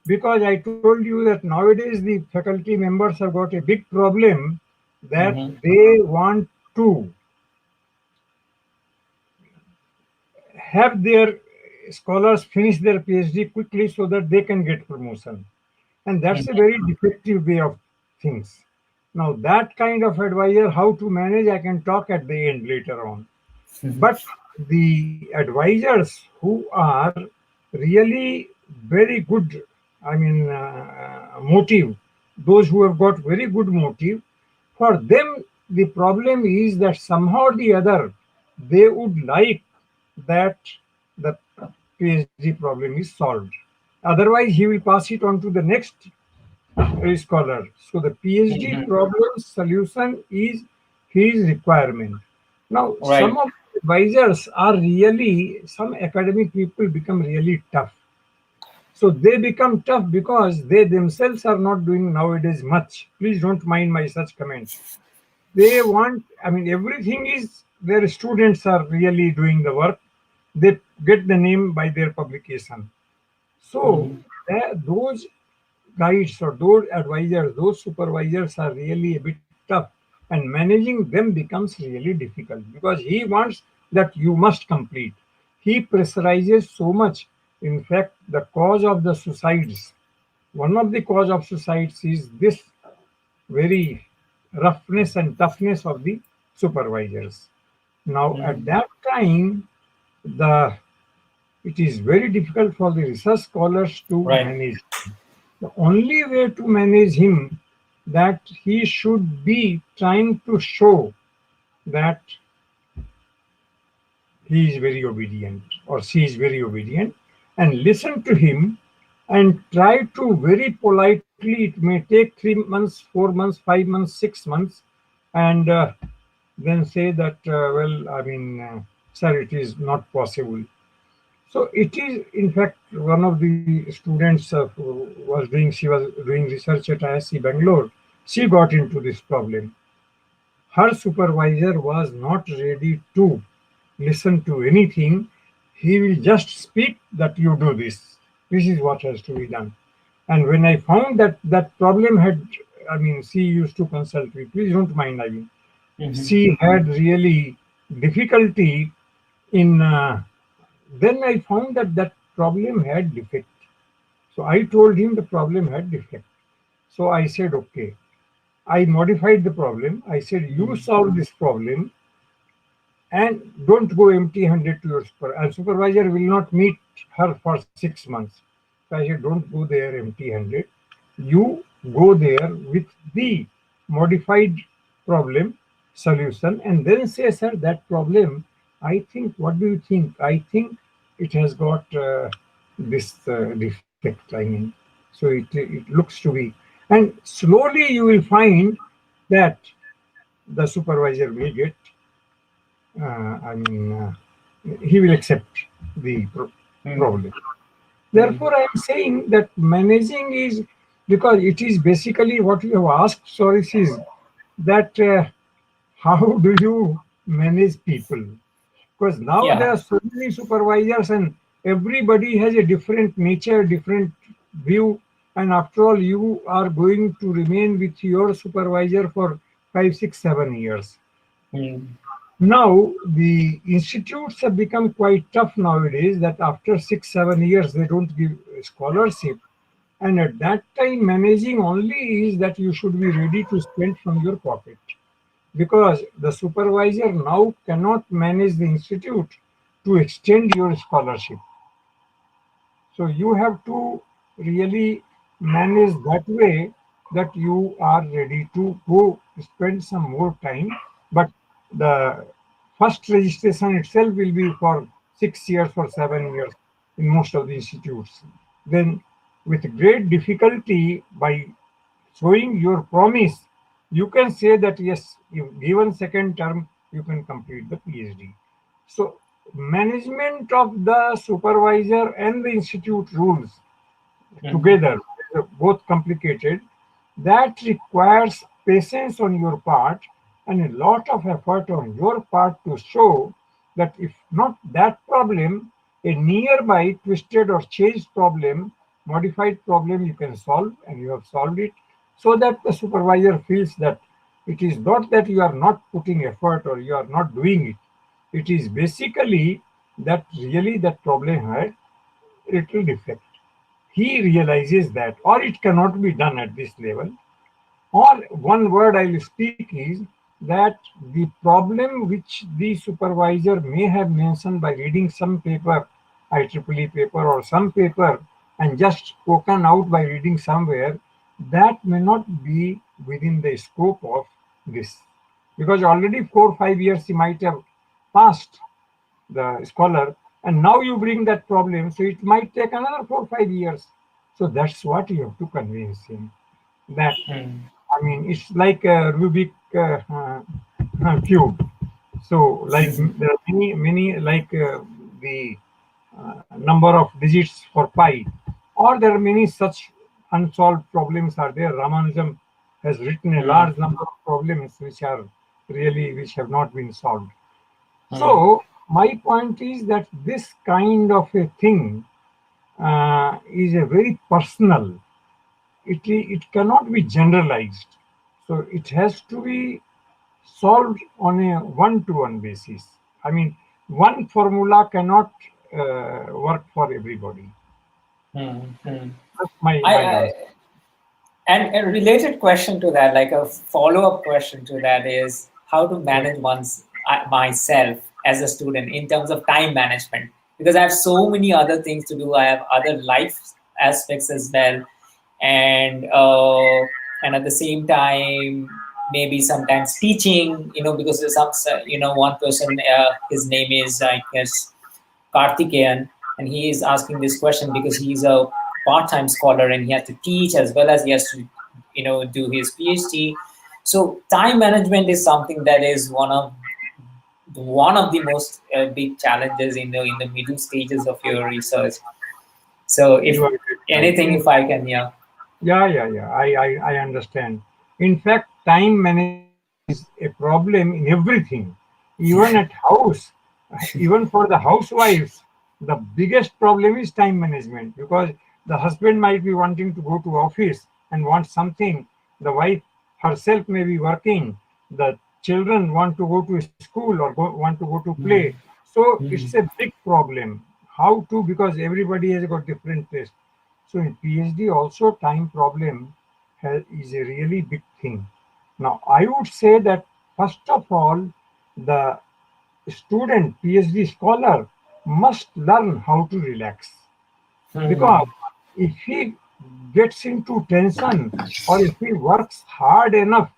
because I told you that nowadays the faculty members have got a big problem that Mm-hmm. they want to have their scholars finish their PhD quickly so that they can get promotion. And that's a very defective way of things. Now, that kind of advisor, how to manage, I can talk at the end later on. But the advisors who are really very good, I mean, motive, those who have got very good motive, for them the problem is that somehow or the other they would like that the PhD problem is solved. Otherwise, he will pass it on to the next scholar. So the PhD Mm-hmm. problem solution is his requirement. Now, Right. some of the advisors are really, some academic people become really tough. So they become tough because they themselves are not doing nowadays much. Please don't mind my such comments. They want, I mean, everything is their students are really doing the work. They get the name by their publication. So Mm-hmm. those guides or those advisors, those supervisors are really a bit tough, and managing them becomes really difficult because he wants that you must complete. He pressurizes so much. In fact, the cause of the suicides, one of the cause of suicides is this very roughness and toughness of the supervisors. Now, at Mm-hmm. that time, the it is very difficult for the research scholars to Right. manage. The only way to manage him that he should be trying to show that he is very obedient or she is very obedient, and listen to him and try to very politely, it may take 3 months, 4 months, 5 months, 6 months, and then say that well, I mean, sir, it is not possible. So it is, in fact, one of the students who she was doing research at IIT Bangalore. She got into this problem. Her supervisor was not ready to listen to anything. He will just speak that you do this. This is what has to be done. And when I found that that problem had, I mean, she used to consult me. Please don't mind. I mean, Mm-hmm. she had really difficulty in. Then I found that that problem had defect. So I told him the problem had defect. So I said, okay. I modified the problem. I said, you Mm-hmm. solve this problem and don't go empty-handed to your supervisor. And supervisor will not meet her for 6 months. So I said, don't go there empty-handed. You go there with the modified problem solution and then say, sir, that problem, I think, what do you think? I think it has got this defect, I mean. So it looks to be. And slowly you will find that the supervisor will get I mean, he will accept the problem. Mm-hmm. Therefore, I am saying that managing is because it is basically what you have asked, Sourish, is that how do you manage people? Because now there Yeah. are so many supervisors and everybody has a different nature, different view. And after all, you are going to remain with your supervisor for 5, 6, 7 years. Mm-hmm. Now, the institutes have become quite tough nowadays that after 6, 7 years they don't give scholarship. And at that time, managing only is that you should be ready to spend from your pocket because the supervisor now cannot manage the institute to extend your scholarship. So you have to really manage that way that you are ready to go spend some more time. But the first registration itself will be for 6 years or 7 years in most of the institutes. Then, with great difficulty, by showing your promise, you can say that yes, if given second term, you can complete the PhD. So, management of the supervisor and the institute rules Mm-hmm. together, both complicated, that requires patience on your part and a lot of effort on your part to show that if not that problem, a nearby twisted or changed problem modified problem you can solve, and you have solved it, so that the supervisor feels that it is not that you are not putting effort or you are not doing it. It is basically that really that problem had little defect. He realizes that, or it cannot be done at this level, or one word I will speak is that the problem which the supervisor may have mentioned by reading some paper, IEEE paper or some paper, and just spoken out by reading somewhere, that may not be within the scope of this. Because already 4 or 5 years he might have passed, the scholar, and now you bring that problem, so it might take another 4 or 5 years. So that's what you have to convince him, that Hmm. I mean, it's like a Rubik cube. So, like there are many like the number of digits for pi, or there are many such unsolved problems are there. Ramanujan has written a Hmm. large number of problems which are really which have not been solved. Hmm. So, my point is that this kind of a thing is a very personal. It cannot be generalized. So it has to be solved on a one-to-one basis. I mean, one formula cannot work for everybody. Hmm. Hmm. That's my I answer. And a related question to that, like a follow-up question to that, is how to Yeah. manage myself as a student in terms of time management. Because I have so many other things to do. I have other life aspects as well, and at the same time, maybe sometimes teaching. Because there's some, one person, his name is, I guess, Karthikeyan, and he is asking this question because he's a part-time scholar and he has to teach as well as he has to, do his PhD. So time management is something that is one of the most big challenges in the middle stages of your research. So You if are very right. anything, if I can, yeah. Yeah. I understand. In fact, time management is a problem in everything, even at house, even for the housewives. The biggest problem is time management, because the husband might be wanting to go to office and want something. The wife herself may be working. The children want to go to school or want to go to play. Hmm. So it's Hmm. a big problem. How to, because everybody has got different taste. So in PhD also time problem is a really big thing. Now I would say that first of all, the student PhD scholar must learn how to relax, because Hmm. if he gets into tension, or if he works hard enough,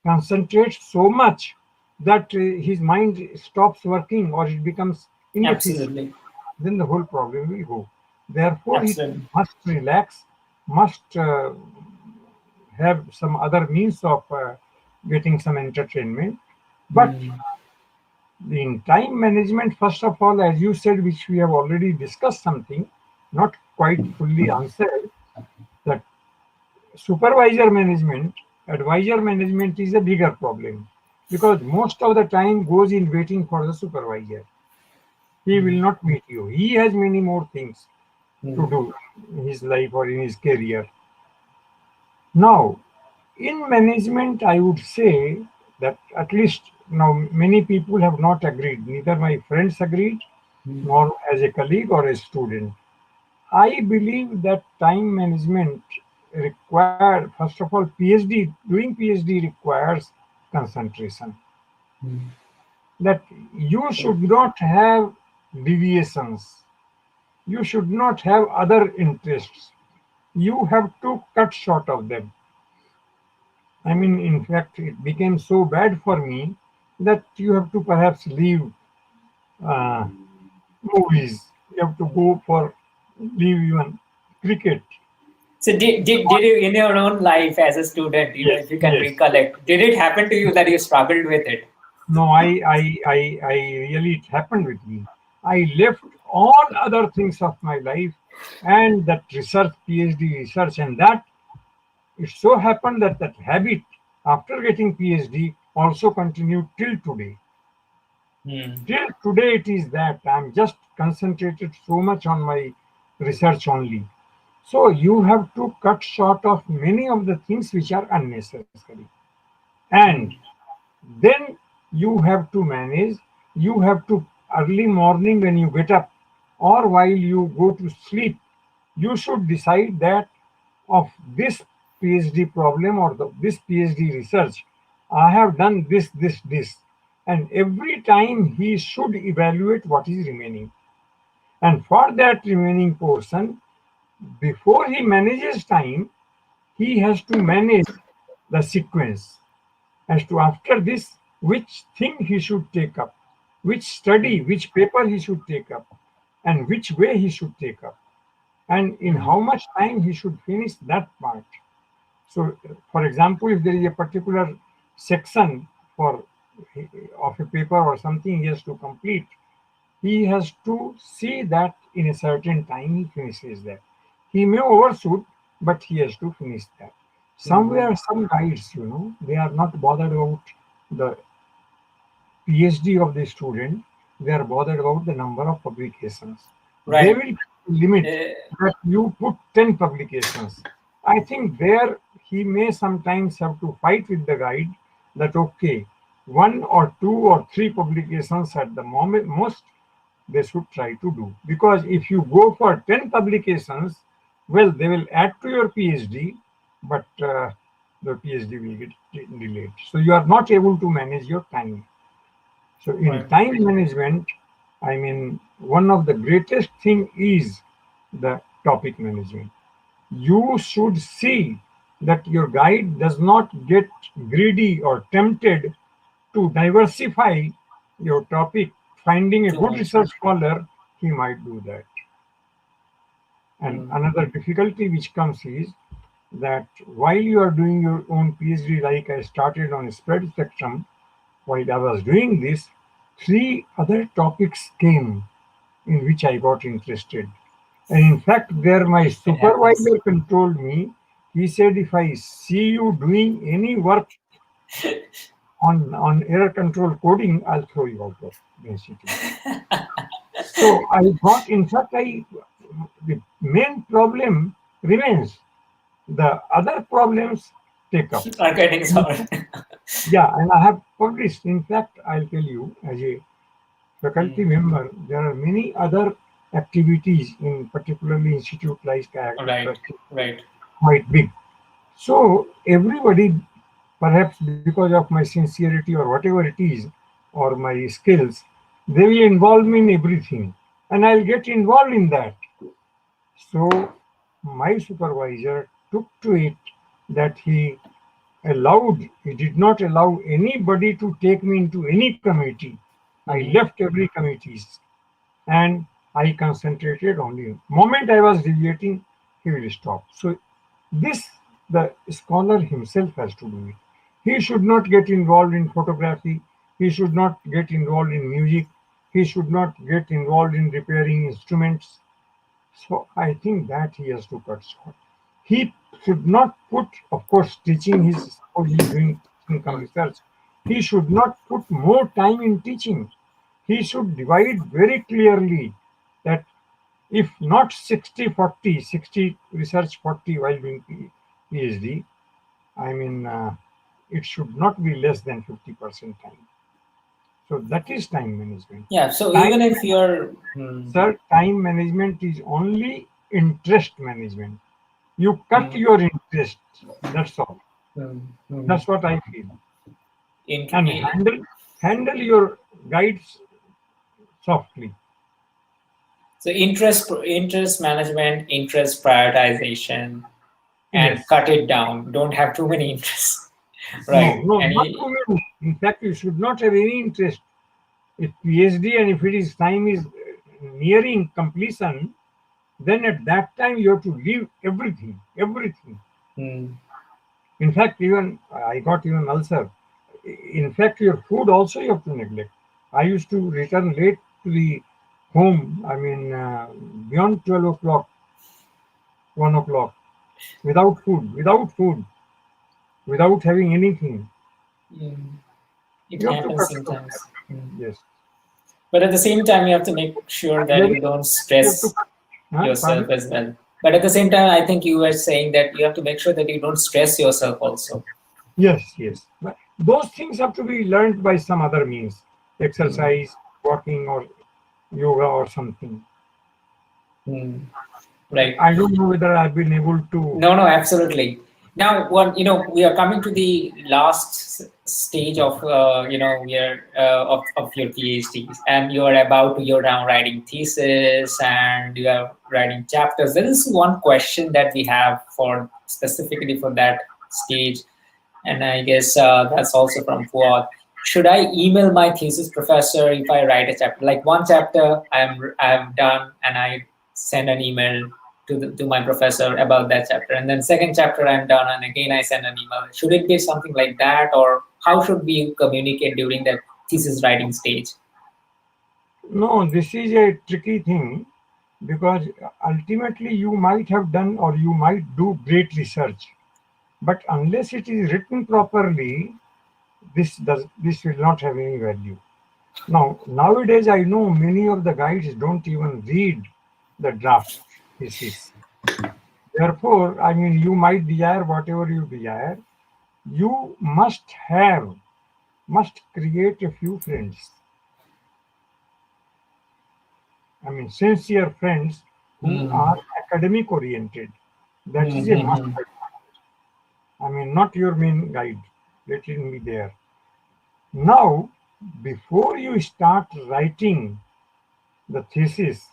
concentrates so much that his mind stops working or it becomes inefficient, Absolutely. then the whole problem will go. Therefore, he Absolutely. must relax, must have some other means of getting some entertainment. But Hmm. in time management, first of all, as you said, which we have already discussed something, not quite fully answered, that supervisor management, advisor management is a bigger problem, because most of the time goes in waiting for the supervisor. He will Hmm. not meet you. He has many more things to Hmm. do in his life or in his career. Now, in management, I would say that at least now many people have not agreed, neither my friends agreed, Hmm. nor as a colleague or a student. I believe that time management required, first of all, PhD, doing PhD requires concentration. Hmm. That you should not have deviations. You should not have other interests. You have to cut short of them. I mean, in fact, it became so bad for me that you have to perhaps leave uh, movies. You have to go for leave even cricket. So did you in your own life as a student, Yes, if you can yes. recollect, did it happen to you that you struggled with it? No, I really, it happened with me. I left all other things of my life and that research, PhD research, and that it so happened that that habit after getting PhD also continued till today. Hmm. Till today, it is that I'm just concentrated so much on my research only. So you have to cut short of many of the things which are unnecessary. And Mm, then you have to manage, you have to early morning when you get up or while you go to sleep, you should decide that of this PhD problem or this PhD research, I have done this. And every time he should evaluate what is remaining. And for that remaining portion, before he manages time, he has to manage the sequence as to after this which thing he should take up, which study, mm, which paper he should take up, and which way he should take up, and in mm, how much time he should finish that part. So, for example, if there is a particular section for of a paper or something he has to complete, he has to see that in a certain time he finishes that. He may overshoot, but he has to finish that. mm. Somewhere, some guides, they are not bothered about the PhD of the student, they are bothered about the number of publications. They Right. will limit Uh, that you put 10 publications. I think there he may sometimes have to fight with the guide that okay, one or two or three publications at the moment most they should try to do. Because if you go for 10 publications, well, they will add to your PhD, but the PhD will get delayed. So you are not able to manage your time. So in right. time management, I mean, one of the greatest thing is the topic management. You should see that your guide does not get greedy or tempted to diversify your topic. Finding a Too good much. research scholar, he might do that. And Mm, another difficulty which comes is that while you are doing your own PhD, like I started on spread spectrum, while I was doing this, three other topics came in which I got interested. And in fact, there my it happens. supervisor controlled me. He said, if I see you doing any work on error control coding, I'll throw you out of the institute. So I got, in fact, the main problem remains. The other problems take up. Are getting sorted. Yeah, and I have published. In fact, I'll tell you, as a faculty Mm, member, there are many other activities in particularly institute like right. Right. quite big. So everybody, perhaps because of my sincerity or whatever it is, or my skills, they will involve me in everything, and I'll get involved in that. So my supervisor took to it that he did not allow anybody to take me into any committee. I Hmm. left every committees and I concentrated only. Moment I was deviating, he will stop. So this the scholar himself has to do it. He should not get involved in photography. He should not get involved in music. He should not get involved in repairing instruments. So I think that he has to cut short. He should not put, of course, teaching his, or he is doing teaching come Hmm. research. He should not put more time in teaching. He should divide very clearly that if not 60-40, 60 research, 40 while doing PhD, I mean, it should not be less than 50% time. So that is time management. Yeah. So Time, even if you're, hmm, sir, time management is only interest management. You cut hmm, your interest. That's all. hmm, hmm, That's what I feel. int- And i- handle your guides softly. so interest management, interest prioritization, and Yes. cut it down. Don't have too many interests. No, Right. no, And not too many. In fact, you should not have any interest. If PhD and if it is time is nearing completion, then at that time you have to leave everything, everything. hmm, In fact, even I got even ulcer. In fact, your food also you have to neglect. I used to return late to the home. I mean, beyond 12 o'clock, 1 o'clock, without food, without having anything. hmm, it You have to happens cut short that. sometimes. Hmm. Yes. But at the same time, you have to make sure that Very, you don't you have to stress cut. Huh? yourself Pardon? as well. But at the same time, I think you were saying that you have to make sure that you don't stress yourself also. Yes, yes. But those things have to be learned by some other means, Mm. exercise, walking, or yoga, or something. Mm. Right. I don't know whether I've been able to. No, no, absolutely. Now, what we are coming to the last stage of we are of your PhDs, and you are about to you're now writing thesis and you are writing chapters. There is one question that we have for specifically for that stage, and I guess that's also from Fuad. Should I email my thesis professor if I write a chapter? Like one chapter I'm done, and I send an email to my professor about that chapter, and then second chapter I'm done, and again I send an email. Should it be something like that, or how should we communicate during that thesis writing stage? No, this is a tricky thing because ultimately you might have done or you might do great research, but unless it is written properly, this will not have any value. Now, nowadays, I know many of the guides don't even read the draft thesis. Therefore, I mean, you might desire whatever you desire. You must create a few friends. I mean, sincere friends who Hmm. are academic oriented. That is a must. Mm-hmm. I mean, not your main guide. Let it be there. Now, before you start writing the thesis,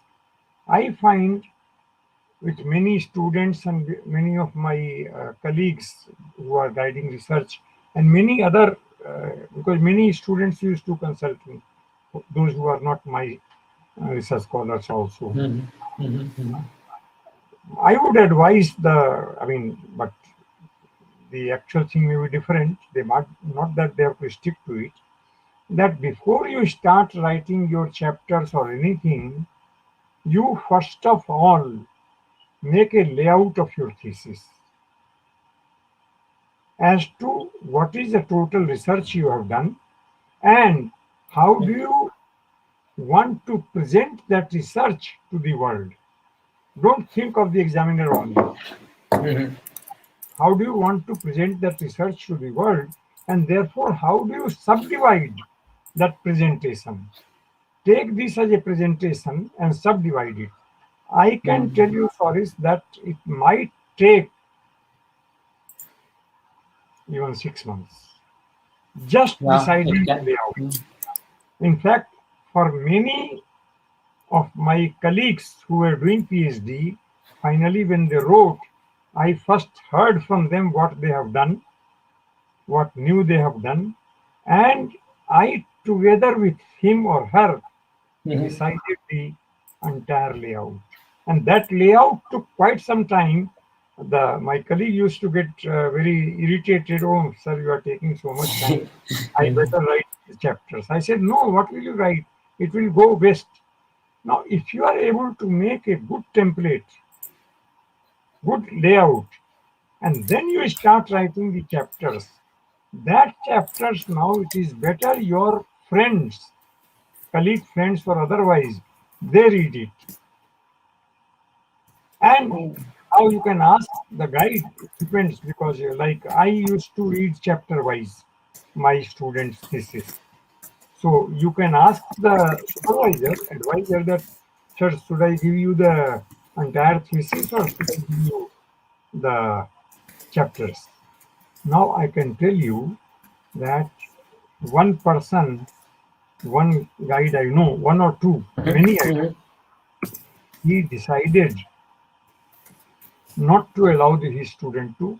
I find with many students and many of my colleagues who are guiding research and many other, because many students used to consult me, those who are not my research scholars also. Mm-hmm. Mm-hmm. I would advise I mean, but the actual thing may be different. They might not that they have to stick to it. That before you start writing your chapters or anything, you first of all make a layout of your thesis as to what is the total research you have done and how do you want to present that research to the world. Don't think of the examiner only. Mm-hmm. How do you want to present that research to the world? And therefore, how do you subdivide that presentation? Take this as a presentation and subdivide it. I can tell Mm-hmm. you, Sourish, that it might take even 6 months just Yeah, it deciding the can. layout. In fact, for many of my colleagues who were doing PhD, finally, when they wrote, I first heard from them what they have done, what new they have done, and I, together with him or her, Mm-hmm. decided the entire layout. And that layout took quite some time. My colleague used to get very irritated. Oh, sir, you are taking so much time. I better write the chapters. I said, no, what will you write? It will go best. Now, if you are able to make a good template, good layout, and then you start writing the chapters, that chapters now it is better your friends, colleague friends or otherwise, they read it. And how you can ask the guide, it depends because like I used to read chapter wise my students' thesis. So you can ask the supervisor, advisor that, sir, should I give you the entire thesis or should I give you the chapters? Now I can tell you that one person, one guide I know, one or two, many I Mm-hmm. know, he decided not to allow his student to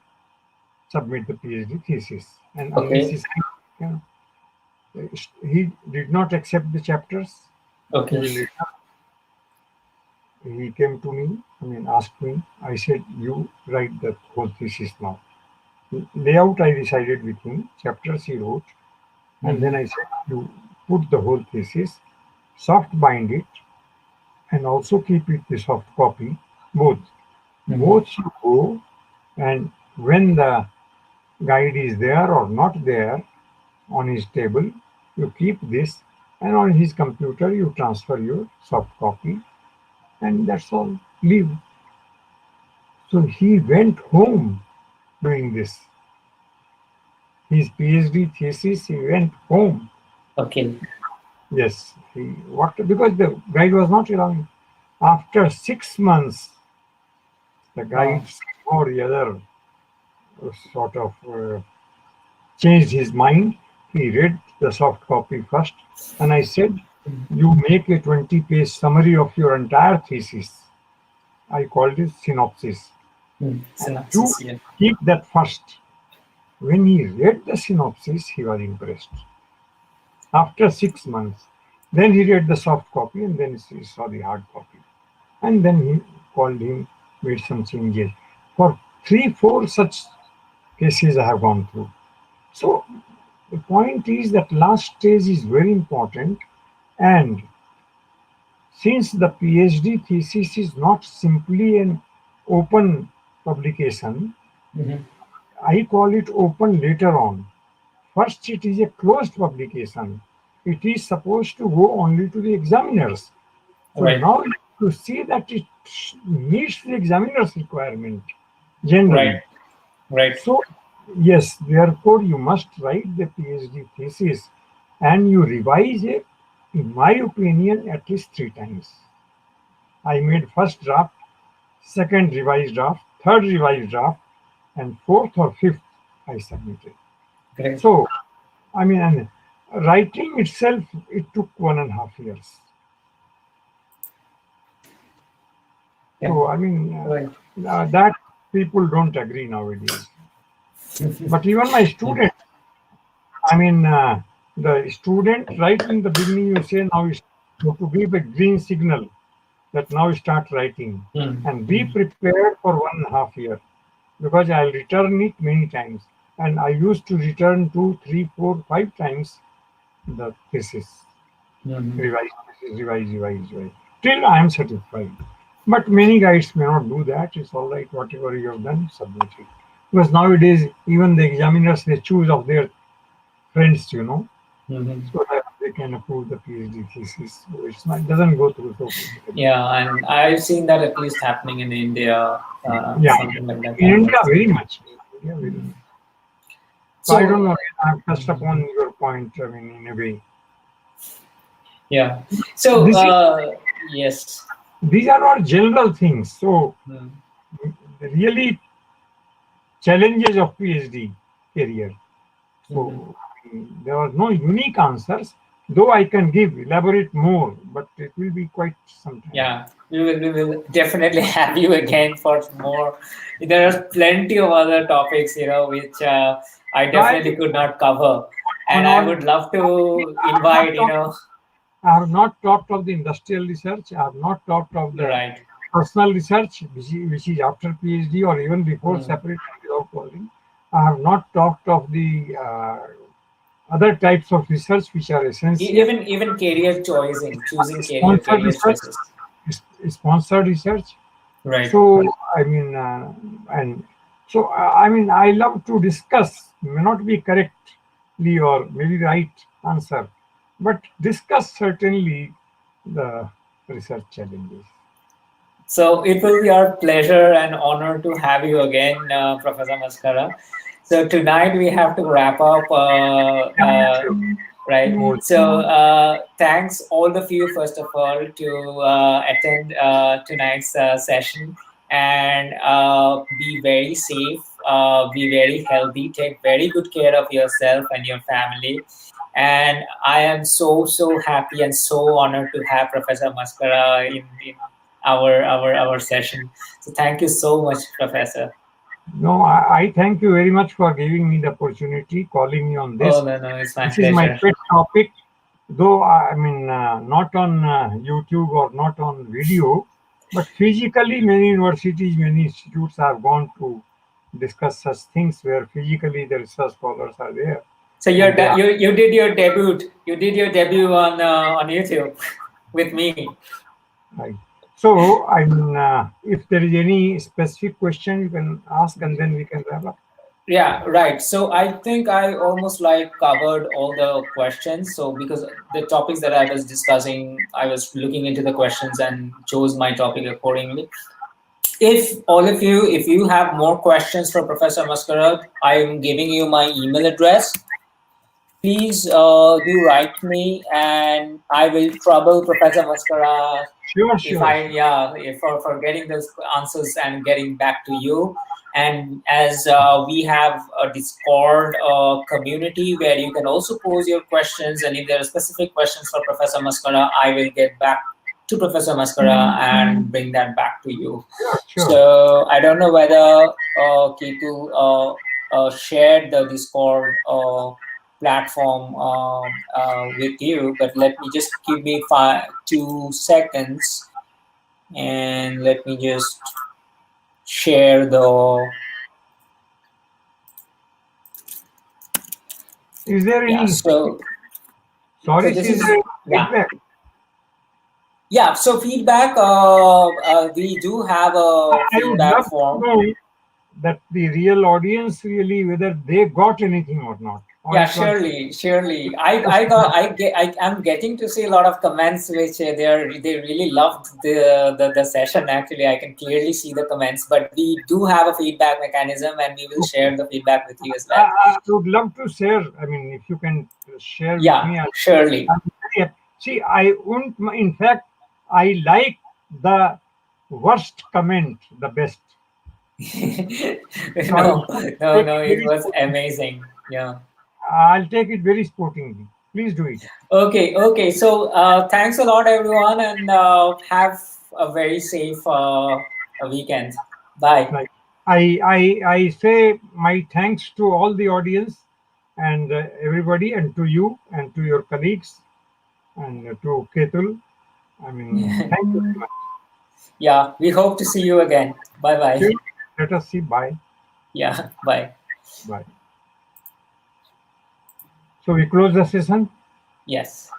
submit the PhD thesis. And unless Okay. he signed, you he did not accept the chapters. He Okay. will return. He came to me, I mean, asked me. I said, you write the whole thesis now. Layout I decided with him, chapters he wrote, and then Mm-hmm. I said, you put the whole thesis, soft bind it, and also keep it the soft copy, both. Mm-hmm. Both you go, and when the guide is there or not there on his table, you keep this, and on his computer you transfer your soft copy, and that's all. Leave. So he went home doing this. His PhD thesis, he went home. Okay. Yes, he worked because the guide was not allowing. After 6 months, the guide Oh. or the other sort of changed his mind. He read the soft copy first, and I said, Mm, "You make a 20-page summary of your entire thesis." I called it synopsis. And you Synopsis. Yeah. keep that first. When he read the synopsis, he was impressed. After 6 months, then he read the soft copy and then he saw the hard copy. And then he called him, made some changes. For three, four such cases I have gone through. So the point is that last stage is very important. And since the PhD thesis is not simply an open publication, Hmm. I call it open later on. First, it is a closed publication. It is supposed to go only to the examiners. So Right. now to see that it meets the examiner's requirement Right. generally. Right. So yes, therefore you must write the PhD thesis and you revise it, in my opinion, at least 3 times. I made first draft, second revised draft, third revised draft, and fourth or fifth I submitted. Great. So I mean, and writing itself, it took 1.5 years. Yeah. So, I mean, Right. that people don't agree nowadays. But even my Mm, student, I mean, the student, right in the beginning, you say now is to give a green signal that now start writing mm, and be mm. prepared for 1.5 year because I'll return it many times. And I used to return two, three, four, 5 times the thesis. Mhm. Revise, revise, revise, revise, till I am satisfied. But many guides may not do that. It's all right, whatever you have done, submit it. Because nowadays, even the examiners they choose of their friends, Mhm. so that they can approve the PhD thesis. So it doesn't go through so critically. Yeah, and I've seen that at least happening in India, Yeah, something like that in India, happens. very much. India, very much. So I don't So, know. I've touched mhm, upon your point. I mean, in a way, yeah. So, this is, yes. these are not general things. So Mm, really challenges of PhD career. mhm. So there are no unique answers, though I can give elaborate more, but it will be quite some time. Yeah, we will definitely have you again for more. There are plenty of other topics, which I So I definitely think could not cover, and I on would love to I have not invite, talked, I have not talked of the industrial research. I have not talked of the right. personal research, which is after PhD or even before Mm. separately without calling. I have not talked of the other types of research which are essential. Even career choosing Sponsored career research, choices. sponsored research. Right. So I mean, and so I mean, I love to discuss. May not be correctly or maybe right answer, but discuss certainly the research challenges. So it will be our pleasure and honor to have you again, Professor Maskara. So tonight we have to wrap up. Right. More So thanks all of you first of all to attend tonight's session, and be very safe, be very healthy, take very good care of yourself and your family. And I am so happy and so honored to have Professor Maskara in our session. So thank you so much, Professor. No, I thank you very much for giving me the opportunity, calling me on Oh this. no, it's my This is my pleasure. pet topic, though I mean not on YouTube or not on video, but physically many universities, many institutes have gone to discuss such things where physically the research scholars are there, So and they are you did your debut. You did your debut on YouTube with me. right. So I mean, if there is any specific question, you can ask, and then we can wrap up. Yeah, right. So I think I almost like covered all the questions. So because the topics that I was discussing, I was looking into the questions and chose my topic accordingly. If all of you, if you have more questions for Professor Maskara, I am giving you my email address. Please do write me, and I will trouble Professor Maskara Sure, if sure, I, sure. yeah, if for getting those answers and getting back to you. And as we have a Discord community where you can also pose your questions, and if there are specific questions for Professor Maskara, I will get back to Professor Maskara and bring that back to you. Sure, sure. So I don't know whether Ketu shared the Discord platform with you, but let me just give me 2 seconds, and let me just share the, Is there yeah. any, So sorry, this is there is, any yeah. feedback? Yeah, so feedback, we do have a I would feedback love to form. know that the real audience really whether they got anything or not, or Yeah, it was surely, surely. just I'm getting to see a lot of comments which they really loved the session. Actually, I can clearly see the comments, but we do have a feedback mechanism, and we will okay. share the feedback with you as I, well. I would love to share. I mean, if you can share with Yeah, me, surely. I'm very see. I won't. In fact, I like the worst comment the best. So No, no, take no. it It very was sporting. amazing. Yeah. I'll take it very sportingly. Please do it. Okay, okay. So thanks a lot, everyone, and have a very safe weekend. Bye. Right. I say my thanks to all the audience and everybody, and to you and to your colleagues and to Ketul. I mean, thank you very much. Yeah, we hope to see you again. Bye Sure. bye. Let us see. Bye. Yeah, bye. Bye. So we close the session. Yes.